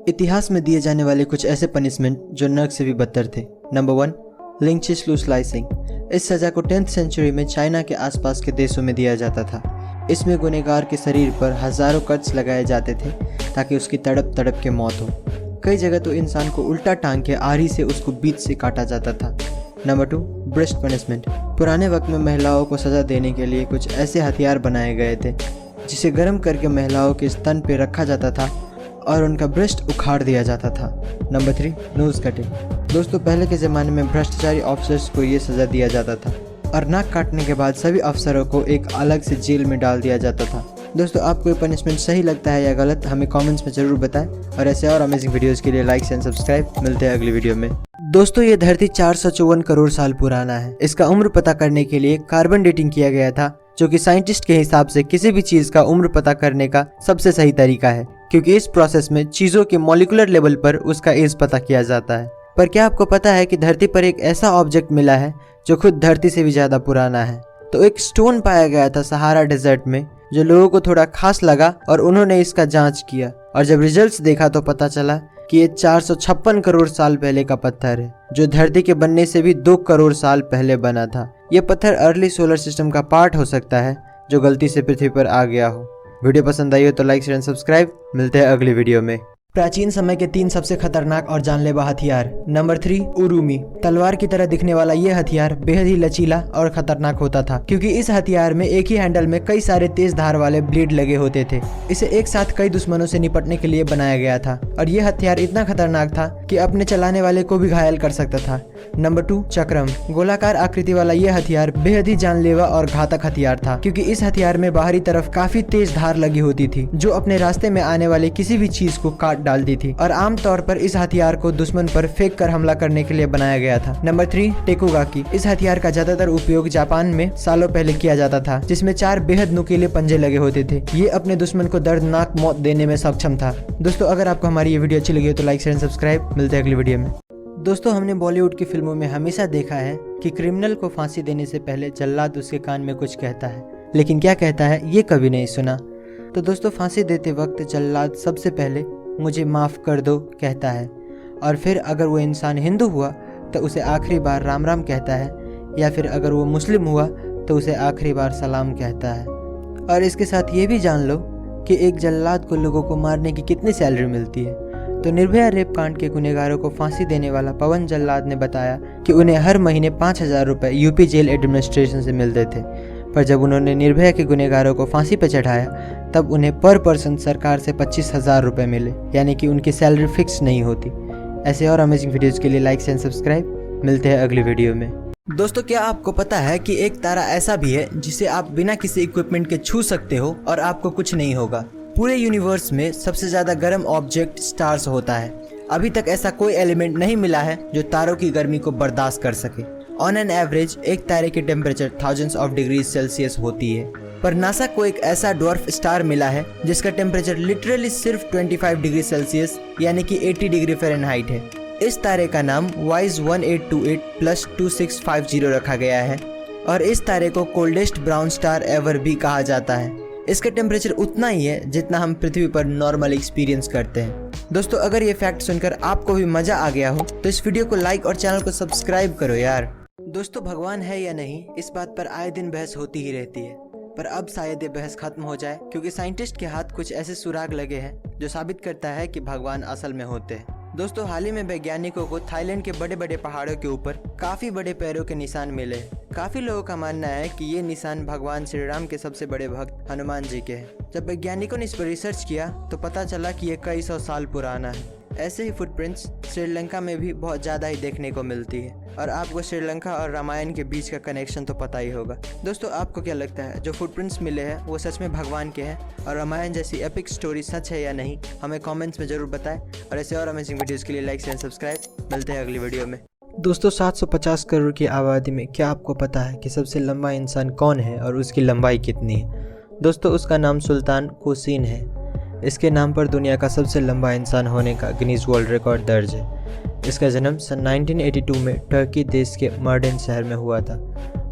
इतिहास में दिए जाने वाले कुछ ऐसे पनिशमेंट जो नर्क से भी बदतर थे। नंबर 1, लिंचिस लू स्लाइसिंग। इस सजा को 10th सेंचुरी में चाइना के आसपास के देशों में दिया जाता था। इसमें गुनहगार के शरीर पर हजारों कट्स लगाए जाते थे ताकि उसकी तड़प तड़प के मौत हो। कई जगह तो इंसान को उल्टा टांग के आरी से उसको बीच से काटा जाता था। Number 2, breast punishment. पुराने वक्त में महिलाओं को सजा देने के लिए कुछ ऐसे हथियार बनाए गए थे जिसे गर्म करके महिलाओं के स्तन पे रखा जाता था और उनका ब्रेस्ट उखाड़ दिया जाता था। Number 3, nose cutting. दोस्तों, पहले के ज़माने में भ्रष्टाचारी ऑफिसर्स को ये सज़ा दिया जाता था और नाक काटने के बाद सभी अफसरों को एक अलग से जेल में डाल दिया जाता था। दोस्तों, आपको ये पनिशमेंट सही लगता है या गलत? हमें कमेंट्स में ज़रूर बताएं और ऐसे और अमेजिंग वीडियोस के लिए लाइक एंड सब्सक्राइब। मिलते हैं अगली वीडियो में। दोस्तों, ये धरती 454 करोड़ साल पुराना है। इसका उम्र पता करने के लिए कार्बन डेटिंग किया गया था, जो कि साइंटिस्ट के हिसाब से किसी भी चीज़ का उम्र पता करने का सबसे सही तरीका है, क्योंकि इस प्रोसेस में चीज़ों के मॉलिक्यूलर लेवल पर उसका एज पता किया जाता है। पर क्या आपको पता है कि धरती पर एक ऐसा ऑब्जेक्ट मिला है जो खुद धरती से भी ज़्यादा पुराना है? तो एक स्टोन पाया गया था सहारा डेजर्ट में, जो लोगों को थोड़ा खास लगा और उन्होंने इसका जांच किया और जब रिजल्ट्स देखा तो पता चला कि ये 456 करोड़ साल पहले का पत्थर है, जो धरती के बनने से भी 2 करोड़ साल पहले बना था। ये पत्थर अर्ली सोलर सिस्टम का पार्ट हो सकता है जो गलती से पृथ्वी पर आ गया हो। वीडियो पसंद आई हो तो लाइक शेयर एंड सब्सक्राइब। मिलते हैं अगली वीडियो में। प्राचीन समय के 3 सबसे खतरनाक और जानलेवा हथियार। नंबर 3, उरुमी। तलवार की तरह दिखने वाला ये हथियार बेहद ही लचीला और खतरनाक होता था, क्योंकि इस हथियार में एक ही हैंडल में कई सारे तेज धार वाले ब्लेड लगे होते थे। इसे एक साथ कई दुश्मनों से निपटने के लिए बनाया गया था और ये हथियार इतना खतरनाक था कि अपने चलाने वाले को भी घायल कर सकता था। नंबर 2, चक्रम। गोलाकार आकृति वाला ये हथियार बेहद ही जानलेवा और घातक हथियार था, क्योंकि इस हथियार में बाहरी तरफ काफी तेज धार लगी होती थी जो अपने रास्ते में आने वाले किसी भी चीज को काट डालती थी और आमतौर पर इस हथियार को दुश्मन पर फेंक कर हमला करने के लिए बनाया गया था। नंबर 3, टेकुगाकी। इस हथियार का ज्यादातर उपयोग जापान में सालों पहले किया जाता था, जिसमें 4 बेहद नुकीले पंजे लगे होते थे। ये अपने दुश्मन को दर्दनाक मौत देने में सक्षम था। दोस्तों, अगर आपको हमारी ये वीडियो अच्छी लगी हो तो लाइक शेयर एंड सब्सक्राइब। मिलते हैं अगली वीडियो में। दोस्तों, हमने बॉलीवुड की फिल्मों में हमेशा देखा है कि क्रिमिनल को फांसी देने से पहले जल्लाद उसके कान में कुछ कहता है, लेकिन क्या कहता है ये कभी नहीं सुना। तो दोस्तों, फांसी देते वक्त जल्लाद सबसे पहले मुझे माफ़ कर दो कहता है, और फिर अगर वो इंसान हिंदू हुआ तो उसे आखिरी बार राम राम कहता है, या फिर अगर वो मुस्लिम हुआ तो उसे आखिरी बार सलाम कहता है। और इसके साथ ये भी जान लो कि एक जल्लाद को लोगों को मारने की कितनी सैलरी मिलती है। तो निर्भया रेप कांड के गुनहगारों को फांसी देने वाला पवन जल्लाद ने बताया कि उन्हें हर महीने 5,000 रुपये यूपी जेल एडमिनिस्ट्रेशन से मिलते थे, पर जब उन्होंने निर्भया के गुनहगारों को फांसी पर चढ़ाया तब उन्हें पर पर्सन सरकार से 25,000 रुपये मिले, यानी कि उनकी सैलरी फिक्स नहीं होती। ऐसे और अमेजिंग वीडियोज़ के लिए लाइक एंड सब्सक्राइब। मिलते हैं अगली वीडियो में। दोस्तों, क्या आपको पता है कि एक तारा ऐसा भी है जिसे आप बिना किसी इक्विपमेंट के छू सकते हो और आपको कुछ नहीं होगा। पूरे यूनिवर्स में सबसे ज्यादा गर्म ऑब्जेक्ट स्टार्स होता है। अभी तक ऐसा कोई एलिमेंट नहीं मिला है जो तारों की गर्मी को बर्दाश्त कर सके। ऑन एन एवरेज एक तारे की temperature thousands of degree Celsius होती है, पर नासा को एक ऐसा डॉर्फ स्टार मिला है जिसका टेम्परेचर लिटरली सिर्फ 25 डिग्री सेल्सियस यानी कि 80 डिग्री फ़ारेनहाइट है। इस तारे का नाम वाइज 1828+2650 रखा गया है और इस तारे को कोल्डेस्ट ब्राउन स्टार एवर भी कहा जाता है। इसका टेम्परेचर उतना ही है जितना हम पृथ्वी पर नॉर्मल एक्सपीरियंस करते हैं। दोस्तों, अगर ये फैक्ट सुनकर आपको भी मजा आ गया हो तो इस वीडियो को लाइक और चैनल को सब्सक्राइब करो यार। दोस्तों, भगवान है या नहीं, इस बात पर आए दिन बहस होती ही रहती है, पर अब शायद ये बहस खत्म हो जाए, क्योंकि साइंटिस्ट के हाथ कुछ ऐसे सुराग लगे हैं जो साबित करता है कि भगवान असल में होते हैं। दोस्तों, हाल ही में वैज्ञानिकों को थाईलैंड के बड़े बड़े पहाड़ों के ऊपर काफी बड़े पैरों के निशान मिले। काफी लोगों का मानना है कि ये निशान भगवान श्री राम के सबसे बड़े भक्त हनुमान जी के हैं। जब वैज्ञानिकों ने इस पर रिसर्च किया तो पता चला कि ये कई 100 साल पुराना है। ऐसे ही फुटप्रिंट्स श्रीलंका में भी बहुत ज़्यादा ही देखने को मिलती है, और आपको श्रीलंका और रामायण के बीच का कनेक्शन तो पता ही होगा। दोस्तों, आपको क्या लगता है जो फुटप्रिंट्स मिले हैं वो सच में भगवान के हैं और रामायण जैसी एपिक स्टोरी सच है या नहीं? हमें कमेंट्स में ज़रूर बताएं, और ऐसे और अमेजिंग वीडियोज़ के लिए लाइक एंड सब्सक्राइब। मिलते हैं अगली वीडियो में। दोस्तों, 750 करोड़ की आबादी में क्या आपको पता है कि सबसे लंबा इंसान कौन है और उसकी लंबाई कितनी है? दोस्तों, उसका नाम सुल्तान कोसीन है। इसके नाम पर दुनिया का सबसे लंबा इंसान होने का गिनीज वर्ल्ड रिकॉर्ड दर्ज है। इसका जन्म सन 1982 में टर्की देश के मर्डेन शहर में हुआ था।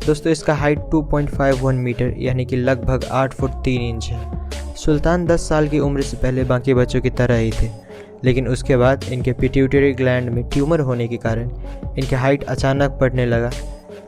दोस्तों, इसका हाइट 2.51 मीटर यानी कि लगभग 8 फुट 3 इंच है। सुल्तान 10 साल की उम्र से पहले बाकी बच्चों की तरह ही थे, लेकिन उसके बाद इनके पिट्यूटरी ग्लैंड में ट्यूमर होने के कारण इनके हाइट अचानक बढ़ने लगा,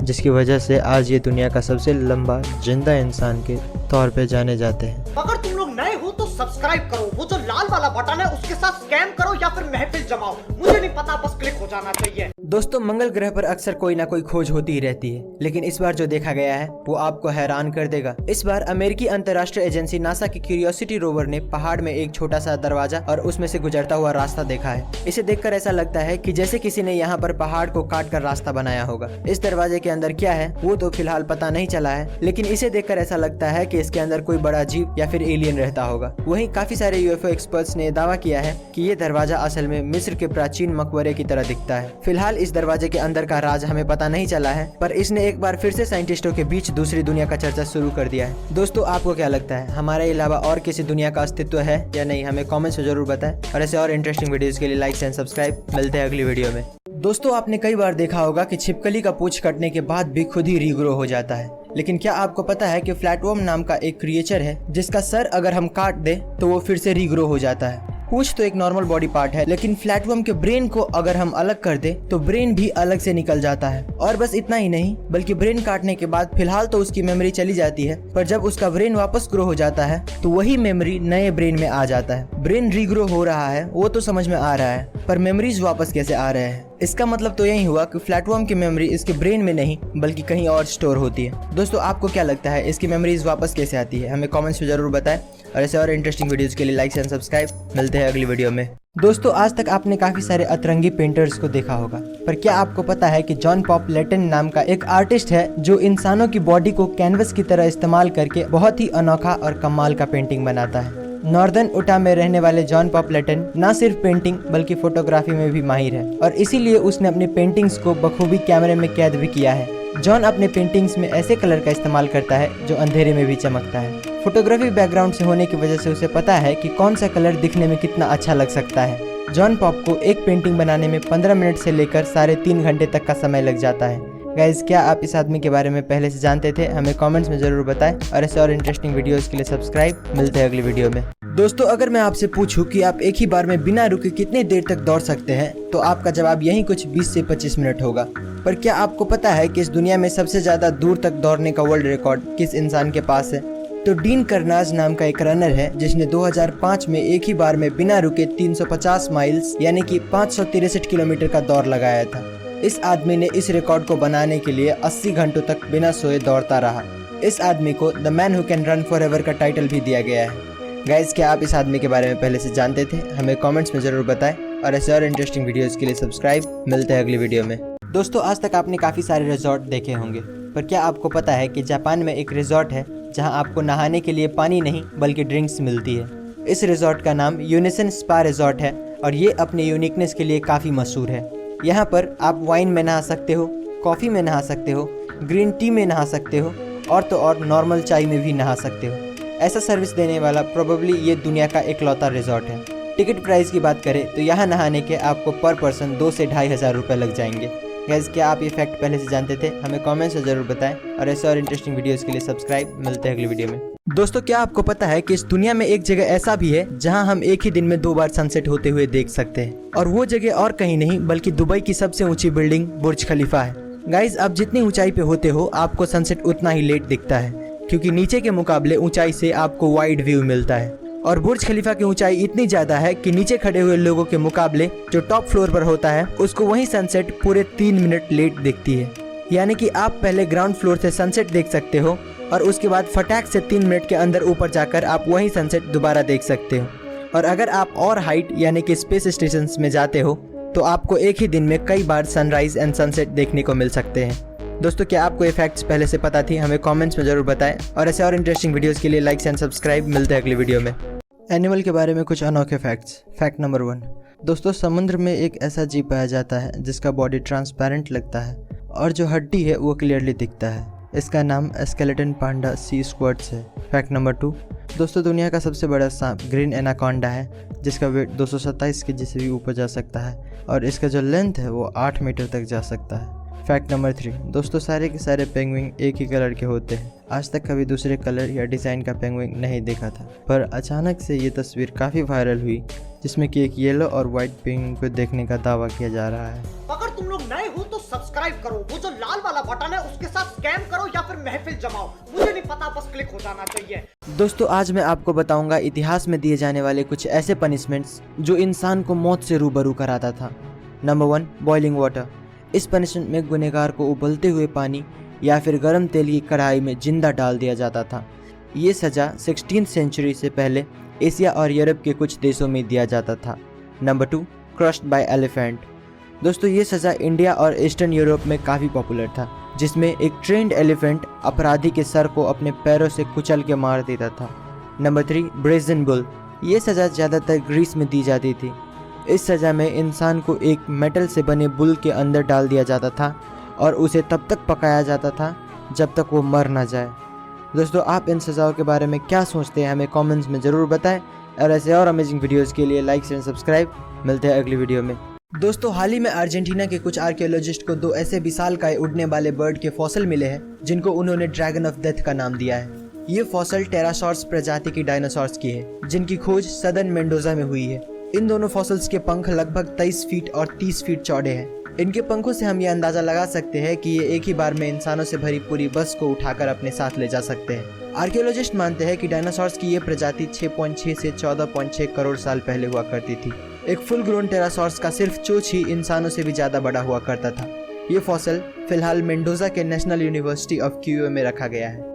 जिसकी वजह से आज ये दुनिया का सबसे लंबा जिंदा इंसान के तौर पे जाने जाते हैं। अगर तुम लोग नए हो तो सब्सक्राइब करो, वो जो लाल वाला बटन है उसके साथ स्कैम करो या फिर महफिल जमाओ, मुझे नहीं पता, बस क्लिक हो जाना चाहिए। दोस्तों, मंगल ग्रह पर अक्सर कोई ना कोई खोज होती ही रहती है, लेकिन इस बार जो देखा गया है वो आपको हैरान कर देगा। इस बार अमेरिकी अंतर्राष्ट्रीय एजेंसी नासा की क्यूरियोसिटी रोवर ने पहाड़ में एक छोटा सा दरवाजा और उसमें से गुजरता हुआ रास्ता देखा है। इसे देखकर ऐसा लगता है कि जैसे किसी ने यहाँ पर पहाड़ को काट कर रास्ता बनाया होगा। इस दरवाजे के अंदर क्या है वो तो फिलहाल पता नहीं चला है, लेकिन इसे देखकर ऐसा लगता है कि इसके अंदर कोई बड़ा जीव या फिर एलियन रहता होगा। वहीं काफी सारे यूएफओ एक्सपर्ट्स ने दावा किया है कि ये दरवाजा असल में मिस्र के प्राचीन मकबरे की तरह दिखता है। फिलहाल इस दरवाजे के अंदर का राज हमें पता नहीं चला है, पर इसने एक बार फिर से साइंटिस्टों के बीच दूसरी दुनिया का चर्चा शुरू कर दिया है। दोस्तों, आपको क्या लगता है हमारे अलावा और किसी दुनिया का अस्तित्व है या नहीं? हमें कमेंट्स में जरूर बताएं, और ऐसे और इंटरेस्टिंग वीडियोस के लिए लाइक एंड सब्सक्राइब। मिलते हैं अगली वीडियो में। दोस्तों, आपने कई बार देखा होगा कि छिपकली का पूंछ कटने के बाद भी खुद ही रीग्रो हो जाता है, लेकिन क्या आपको पता है कि फ्लैटवर्म नाम का एक क्रिएचर है जिसका सर अगर हम काट दें तो वो फिर से रीग्रो हो जाता है। पूंछ तो एक नॉर्मल बॉडी पार्ट है, लेकिन फ्लैटवर्म के ब्रेन को अगर हम अलग कर दे तो ब्रेन भी अलग से निकल जाता है। और बस इतना ही नहीं, बल्कि ब्रेन काटने के बाद फिलहाल तो उसकी मेमोरी चली जाती है, पर जब उसका ब्रेन वापस ग्रो हो जाता है तो वही मेमोरी नए ब्रेन में आ जाता है। ब्रेन रीग्रो हो रहा है वो तो समझ में आ रहा है, पर मेमोरीज वापस कैसे आ रहे हैं? इसका मतलब तो यही हुआ कि फ्लैटवर्म की मेमोरी इसके ब्रेन में नहीं बल्कि कहीं और स्टोर होती है। दोस्तों आपको क्या लगता है इसकी मेमोरीज वापस कैसे आती है? हमें कमेंट्स में जरूर बताएं, और ऐसे और इंटरेस्टिंग वीडियोस के लिए लाइक एंड सब्सक्राइब। मिलते हैं अगली वीडियो में। दोस्तों आज तक आपने काफी सारे अतरंगी पेंटर्स को देखा होगा, पर क्या आपको पता है कि जॉन पॉप लेटन नाम का एक आर्टिस्ट है जो इंसानों की बॉडी को कैनवस की तरह इस्तेमाल करके बहुत ही अनोखा और कमाल का पेंटिंग बनाता है। नॉर्दर्न उटा में रहने वाले जॉन पॉप लेटन न सिर्फ पेंटिंग बल्कि फोटोग्राफी में भी माहिर है, और इसीलिए उसने अपनी पेंटिंग्स को बखूबी कैमरे में कैद भी किया है। जॉन अपने पेंटिंग्स में ऐसे कलर का इस्तेमाल करता है जो अंधेरे में भी चमकता है। फोटोग्राफी बैकग्राउंड से होने की वजह से उसे पता है कि कौन सा कलर दिखने में कितना अच्छा लग सकता है। जॉन पॉप को एक पेंटिंग बनाने में 15 मिनट से लेकर 3.5 घंटे तक का समय लग जाता है। गाइज क्या आप इस आदमी के बारे में पहले से जानते थे? हमें कमेंट्स में जरूर बताएं, और ऐसे और इंटरेस्टिंग वीडियोस के लिए सब्सक्राइब। मिलते हैं अगली वीडियो में। दोस्तों अगर मैं आपसे पूछूं कि आप एक ही बार में बिना रुके कितने देर तक दौड़ सकते हैं, तो आपका जवाब यही कुछ 20 से 25 मिनट होगा। पर क्या आपको पता है कि इस दुनिया में सबसे ज्यादा दूर तक दौड़ने का वर्ल्ड रिकॉर्ड किस इंसान के पास है? तो डीन कर्नाज नाम का एक रनर है जिसने 2005 में एक ही बार में बिना रुके 350 माइल्स यानी कि 563 किलोमीटर का दौड़ लगाया था। इस आदमी ने इस रिकॉर्ड को बनाने के लिए 80 घंटों तक बिना सोए दौड़ता रहा। इस आदमी को the man who can run for ever का टाइटल भी दिया गया है। गाइज क्या आप इस आदमी के बारे में पहले से जानते थे? हमें कमेंट्स में जरूर बताएं, और ऐसे और इंटरेस्टिंग वीडियोस के लिए सब्सक्राइब। मिलते हैं अगली वीडियो में। दोस्तों आज तक आपने काफ़ी सारे रिजॉर्ट देखे होंगे, पर क्या आपको पता है कि जापान में एक रिजॉर्ट है जहां आपको नहाने के लिए पानी नहीं बल्कि ड्रिंक्स मिलती है? इस रिजॉर्ट का नाम यूनिसन स्पा रिजॉर्ट है, और ये अपने यूनिकनेस के लिए काफ़ी मशहूर है। यहाँ पर आप वाइन में नहा सकते हो, कॉफ़ी में नहा सकते हो, ग्रीन टी में नहा सकते हो, और तो और नॉर्मल चाय में भी नहा सकते हो। ऐसा सर्विस देने वाला प्रोबेबली ये दुनिया का इकलौता रिजॉर्ट है। टिकट प्राइस की बात करें तो यहाँ नहाने के आपको पर पर्सन 2 से 2,500 रुपये लग जाएंगे। गाइस क्या आप ये फैक्ट पहले से जानते थे? हमें कमेंट्स में जरूर बताएं, और ऐसे और इंटरेस्टिंग वीडियोस के लिए सब्सक्राइब। मिलते हैं अगली वीडियो में। दोस्तों क्या आपको पता है कि इस दुनिया में एक जगह ऐसा भी है जहां हम एक ही दिन में 2 बार सनसेट होते हुए देख सकते हैं, और वो जगह और कहीं नहीं बल्कि दुबई की सबसे ऊंची बिल्डिंग बुर्ज खलीफा है। गाइस आप जितनी ऊंचाई पे होते हो आपको सनसेट उतना ही लेट दिखता है, क्योंकि नीचे के मुकाबले ऊंचाई से आपको वाइड व्यू मिलता है। और बुर्ज खलीफा की ऊंचाई इतनी ज्यादा है कि नीचे खड़े हुए लोगों के मुकाबले जो टॉप फ्लोर पर होता है उसको वही सनसेट पूरे 3 मिनट लेट दिखती है। यानी कि आप पहले ग्राउंड फ्लोर से सनसेट देख सकते हो, और उसके बाद फटाक से 3 मिनट के अंदर ऊपर जाकर आप वही सनसेट दोबारा देख सकते हो। और अगर आप और हाइट यानी कि स्पेस स्टेशन में जाते हो तो आपको एक ही दिन में कई बार सनराइज एंड सनसेट देखने को मिल सकते हैं। दोस्तों क्या आपको ये फैक्ट्स पहले से पता थी? हमें कमेंट्स में जरूर बताएं, और ऐसे और इंटरेस्टिंग वीडियोस के लिए लाइक एंड सब्सक्राइब। मिलते हैं अगली वीडियो में। एनिमल के बारे में कुछ अनोखे फैक्ट्स। फैक्ट नंबर 1, दोस्तों समुद्र में एक ऐसा जीव पाया जाता है जिसका बॉडी ट्रांसपेरेंट लगता है और जो हड्डी है वो क्लियरली दिखता है। इसका नाम स्केलेटन पांडा सी स्क्वाड्स है। फैक्ट नंबर 2, दोस्तों दुनिया का सबसे बड़ा सांप ग्रीन एनाकोंडा है जिसका वेट 227 केजी से भी ऊपर जा सकता है, और इसका जो लेंथ है वो 8 मीटर तक जा सकता है। फैक्ट नंबर 3, दोस्तों सारे के सारे पेंगुइन एक ही कलर के होते हैं। आज तक कभी दूसरे कलर या डिज़ाइन का पेंगुइन नहीं देखा था, पर अचानक से ये तस्वीर काफ़ी वायरल हुई जिसमें कि एक येलो और वाइट पेंगुइन को देखने का दावा किया जा रहा है। अगर तुम लोग नए हो तो सब्सक्राइब करो, वो जो लाल वाला बटन है उसके साथ स्कैम करो या फिर महफिल जमाओ, मुझे नहीं पता, बस क्लिक हो जाना चाहिए। दोस्तों आज मैं आपको बताऊंगा इतिहास में दिए जाने वाले कुछ ऐसे पनिशमेंट्स जो इंसान को मौत से रूबरू कराता था। Number 1, boiling water. इस पनिशमेंट में गुनहगार को उबलते हुए पानी या फिर गर्म तेल की कढ़ाई में जिंदा डाल दिया जाता था। ये सज़ा 16वीं सेंचुरी से पहले एशिया और यूरोप के कुछ देशों में दिया जाता था। Number 2, crushed bye elephant. दोस्तों ये सज़ा इंडिया और ईस्टर्न यूरोप में काफ़ी पॉपुलर था, जिसमें एक ट्रेंड एलिफेंट अपराधी के सर को अपने पैरों से कुचल के मार देता था। Number 3, brazen bull. ये सज़ा ज़्यादातर ग्रीस में दी जाती थी। इस सज़ा में इंसान को एक मेटल से बने बुल के अंदर डाल दिया जाता था और उसे तब तक पकाया जाता था जब तक वो मर ना जाए। दोस्तों आप इन सज़ाओं के बारे में क्या सोचते हैं? हमें कमेंट्स में ज़रूर बताएं, और ऐसे और अमेजिंग वीडियोस के लिए लाइक एंड सब्सक्राइब। मिलते हैं अगली वीडियो में। दोस्तों हाल ही में अर्जेंटीना के कुछ आर्कियोलॉजिस्ट को 2 ऐसे विशालकाय उड़ने वाले बर्ड के फॉसिल मिले हैं जिनको उन्होंने ड्रैगन ऑफ डेथ का नाम दिया है। ये फॉसिल टेरासॉर्स प्रजाति की डायनासोर्स की है जिनकी खोज सदर्न मेंडोजा में हुई है। इन दोनों फॉसिल्स के पंख लगभग 23 फीट और 30 फीट चौड़े हैं। इनके पंखों से हम ये अंदाजा लगा सकते हैं कि ये एक ही बार में इंसानों से भरी पूरी बस को उठाकर अपने साथ ले जा सकते हैं। आर्कियोलॉजिस्ट मानते हैं कि डायनासोर्स की ये प्रजाति 6.6 से 14.6 करोड़ साल पहले हुआ करती थी। एक फुल ग्रोन टेरासोर्स का सिर्फ चोंच ही इंसानों से भी ज्यादा बड़ा हुआ करता था। ये फॉसिल फिलहाल मेंडोजा के नेशनल यूनिवर्सिटी ऑफ क्यूओ में रखा गया है।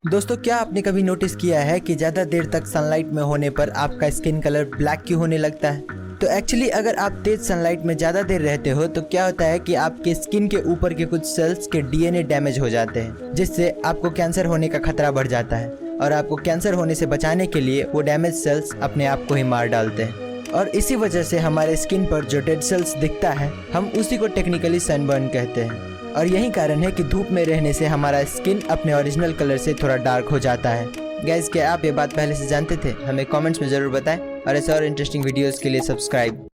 दोस्तों, क्या आपने कभी नोटिस किया है कि ज्यादा देर तक सनलाइट में होने पर आपका स्किन कलर ब्लैक क्यों होने लगता है? तो एक्चुअली अगर आप तेज सनलाइट में ज़्यादा देर रहते हो तो क्या होता है कि आपके स्किन के ऊपर के कुछ सेल्स के डीएनए डैमेज हो जाते हैं, जिससे आपको कैंसर होने का खतरा बढ़ जाता है। और आपको कैंसर होने से बचाने के लिए वो डैमेज सेल्स अपने आप को ही मार डालते हैं। और इसी वजह से हमारे स्किन पर जो डेड सेल्स दिखता है, हम उसी को टेक्निकली सनबर्न कहते हैं। और यही कारण है कि धूप में रहने से हमारा स्किन अपने ओरिजिनल कलर से थोड़ा डार्क हो जाता है। गाइस, क्या आप ये बात पहले से जानते थे? हमें कमेंट्स में ज़रूर बताएं और ऐसे और इंटरेस्टिंग वीडियोस के लिए सब्सक्राइब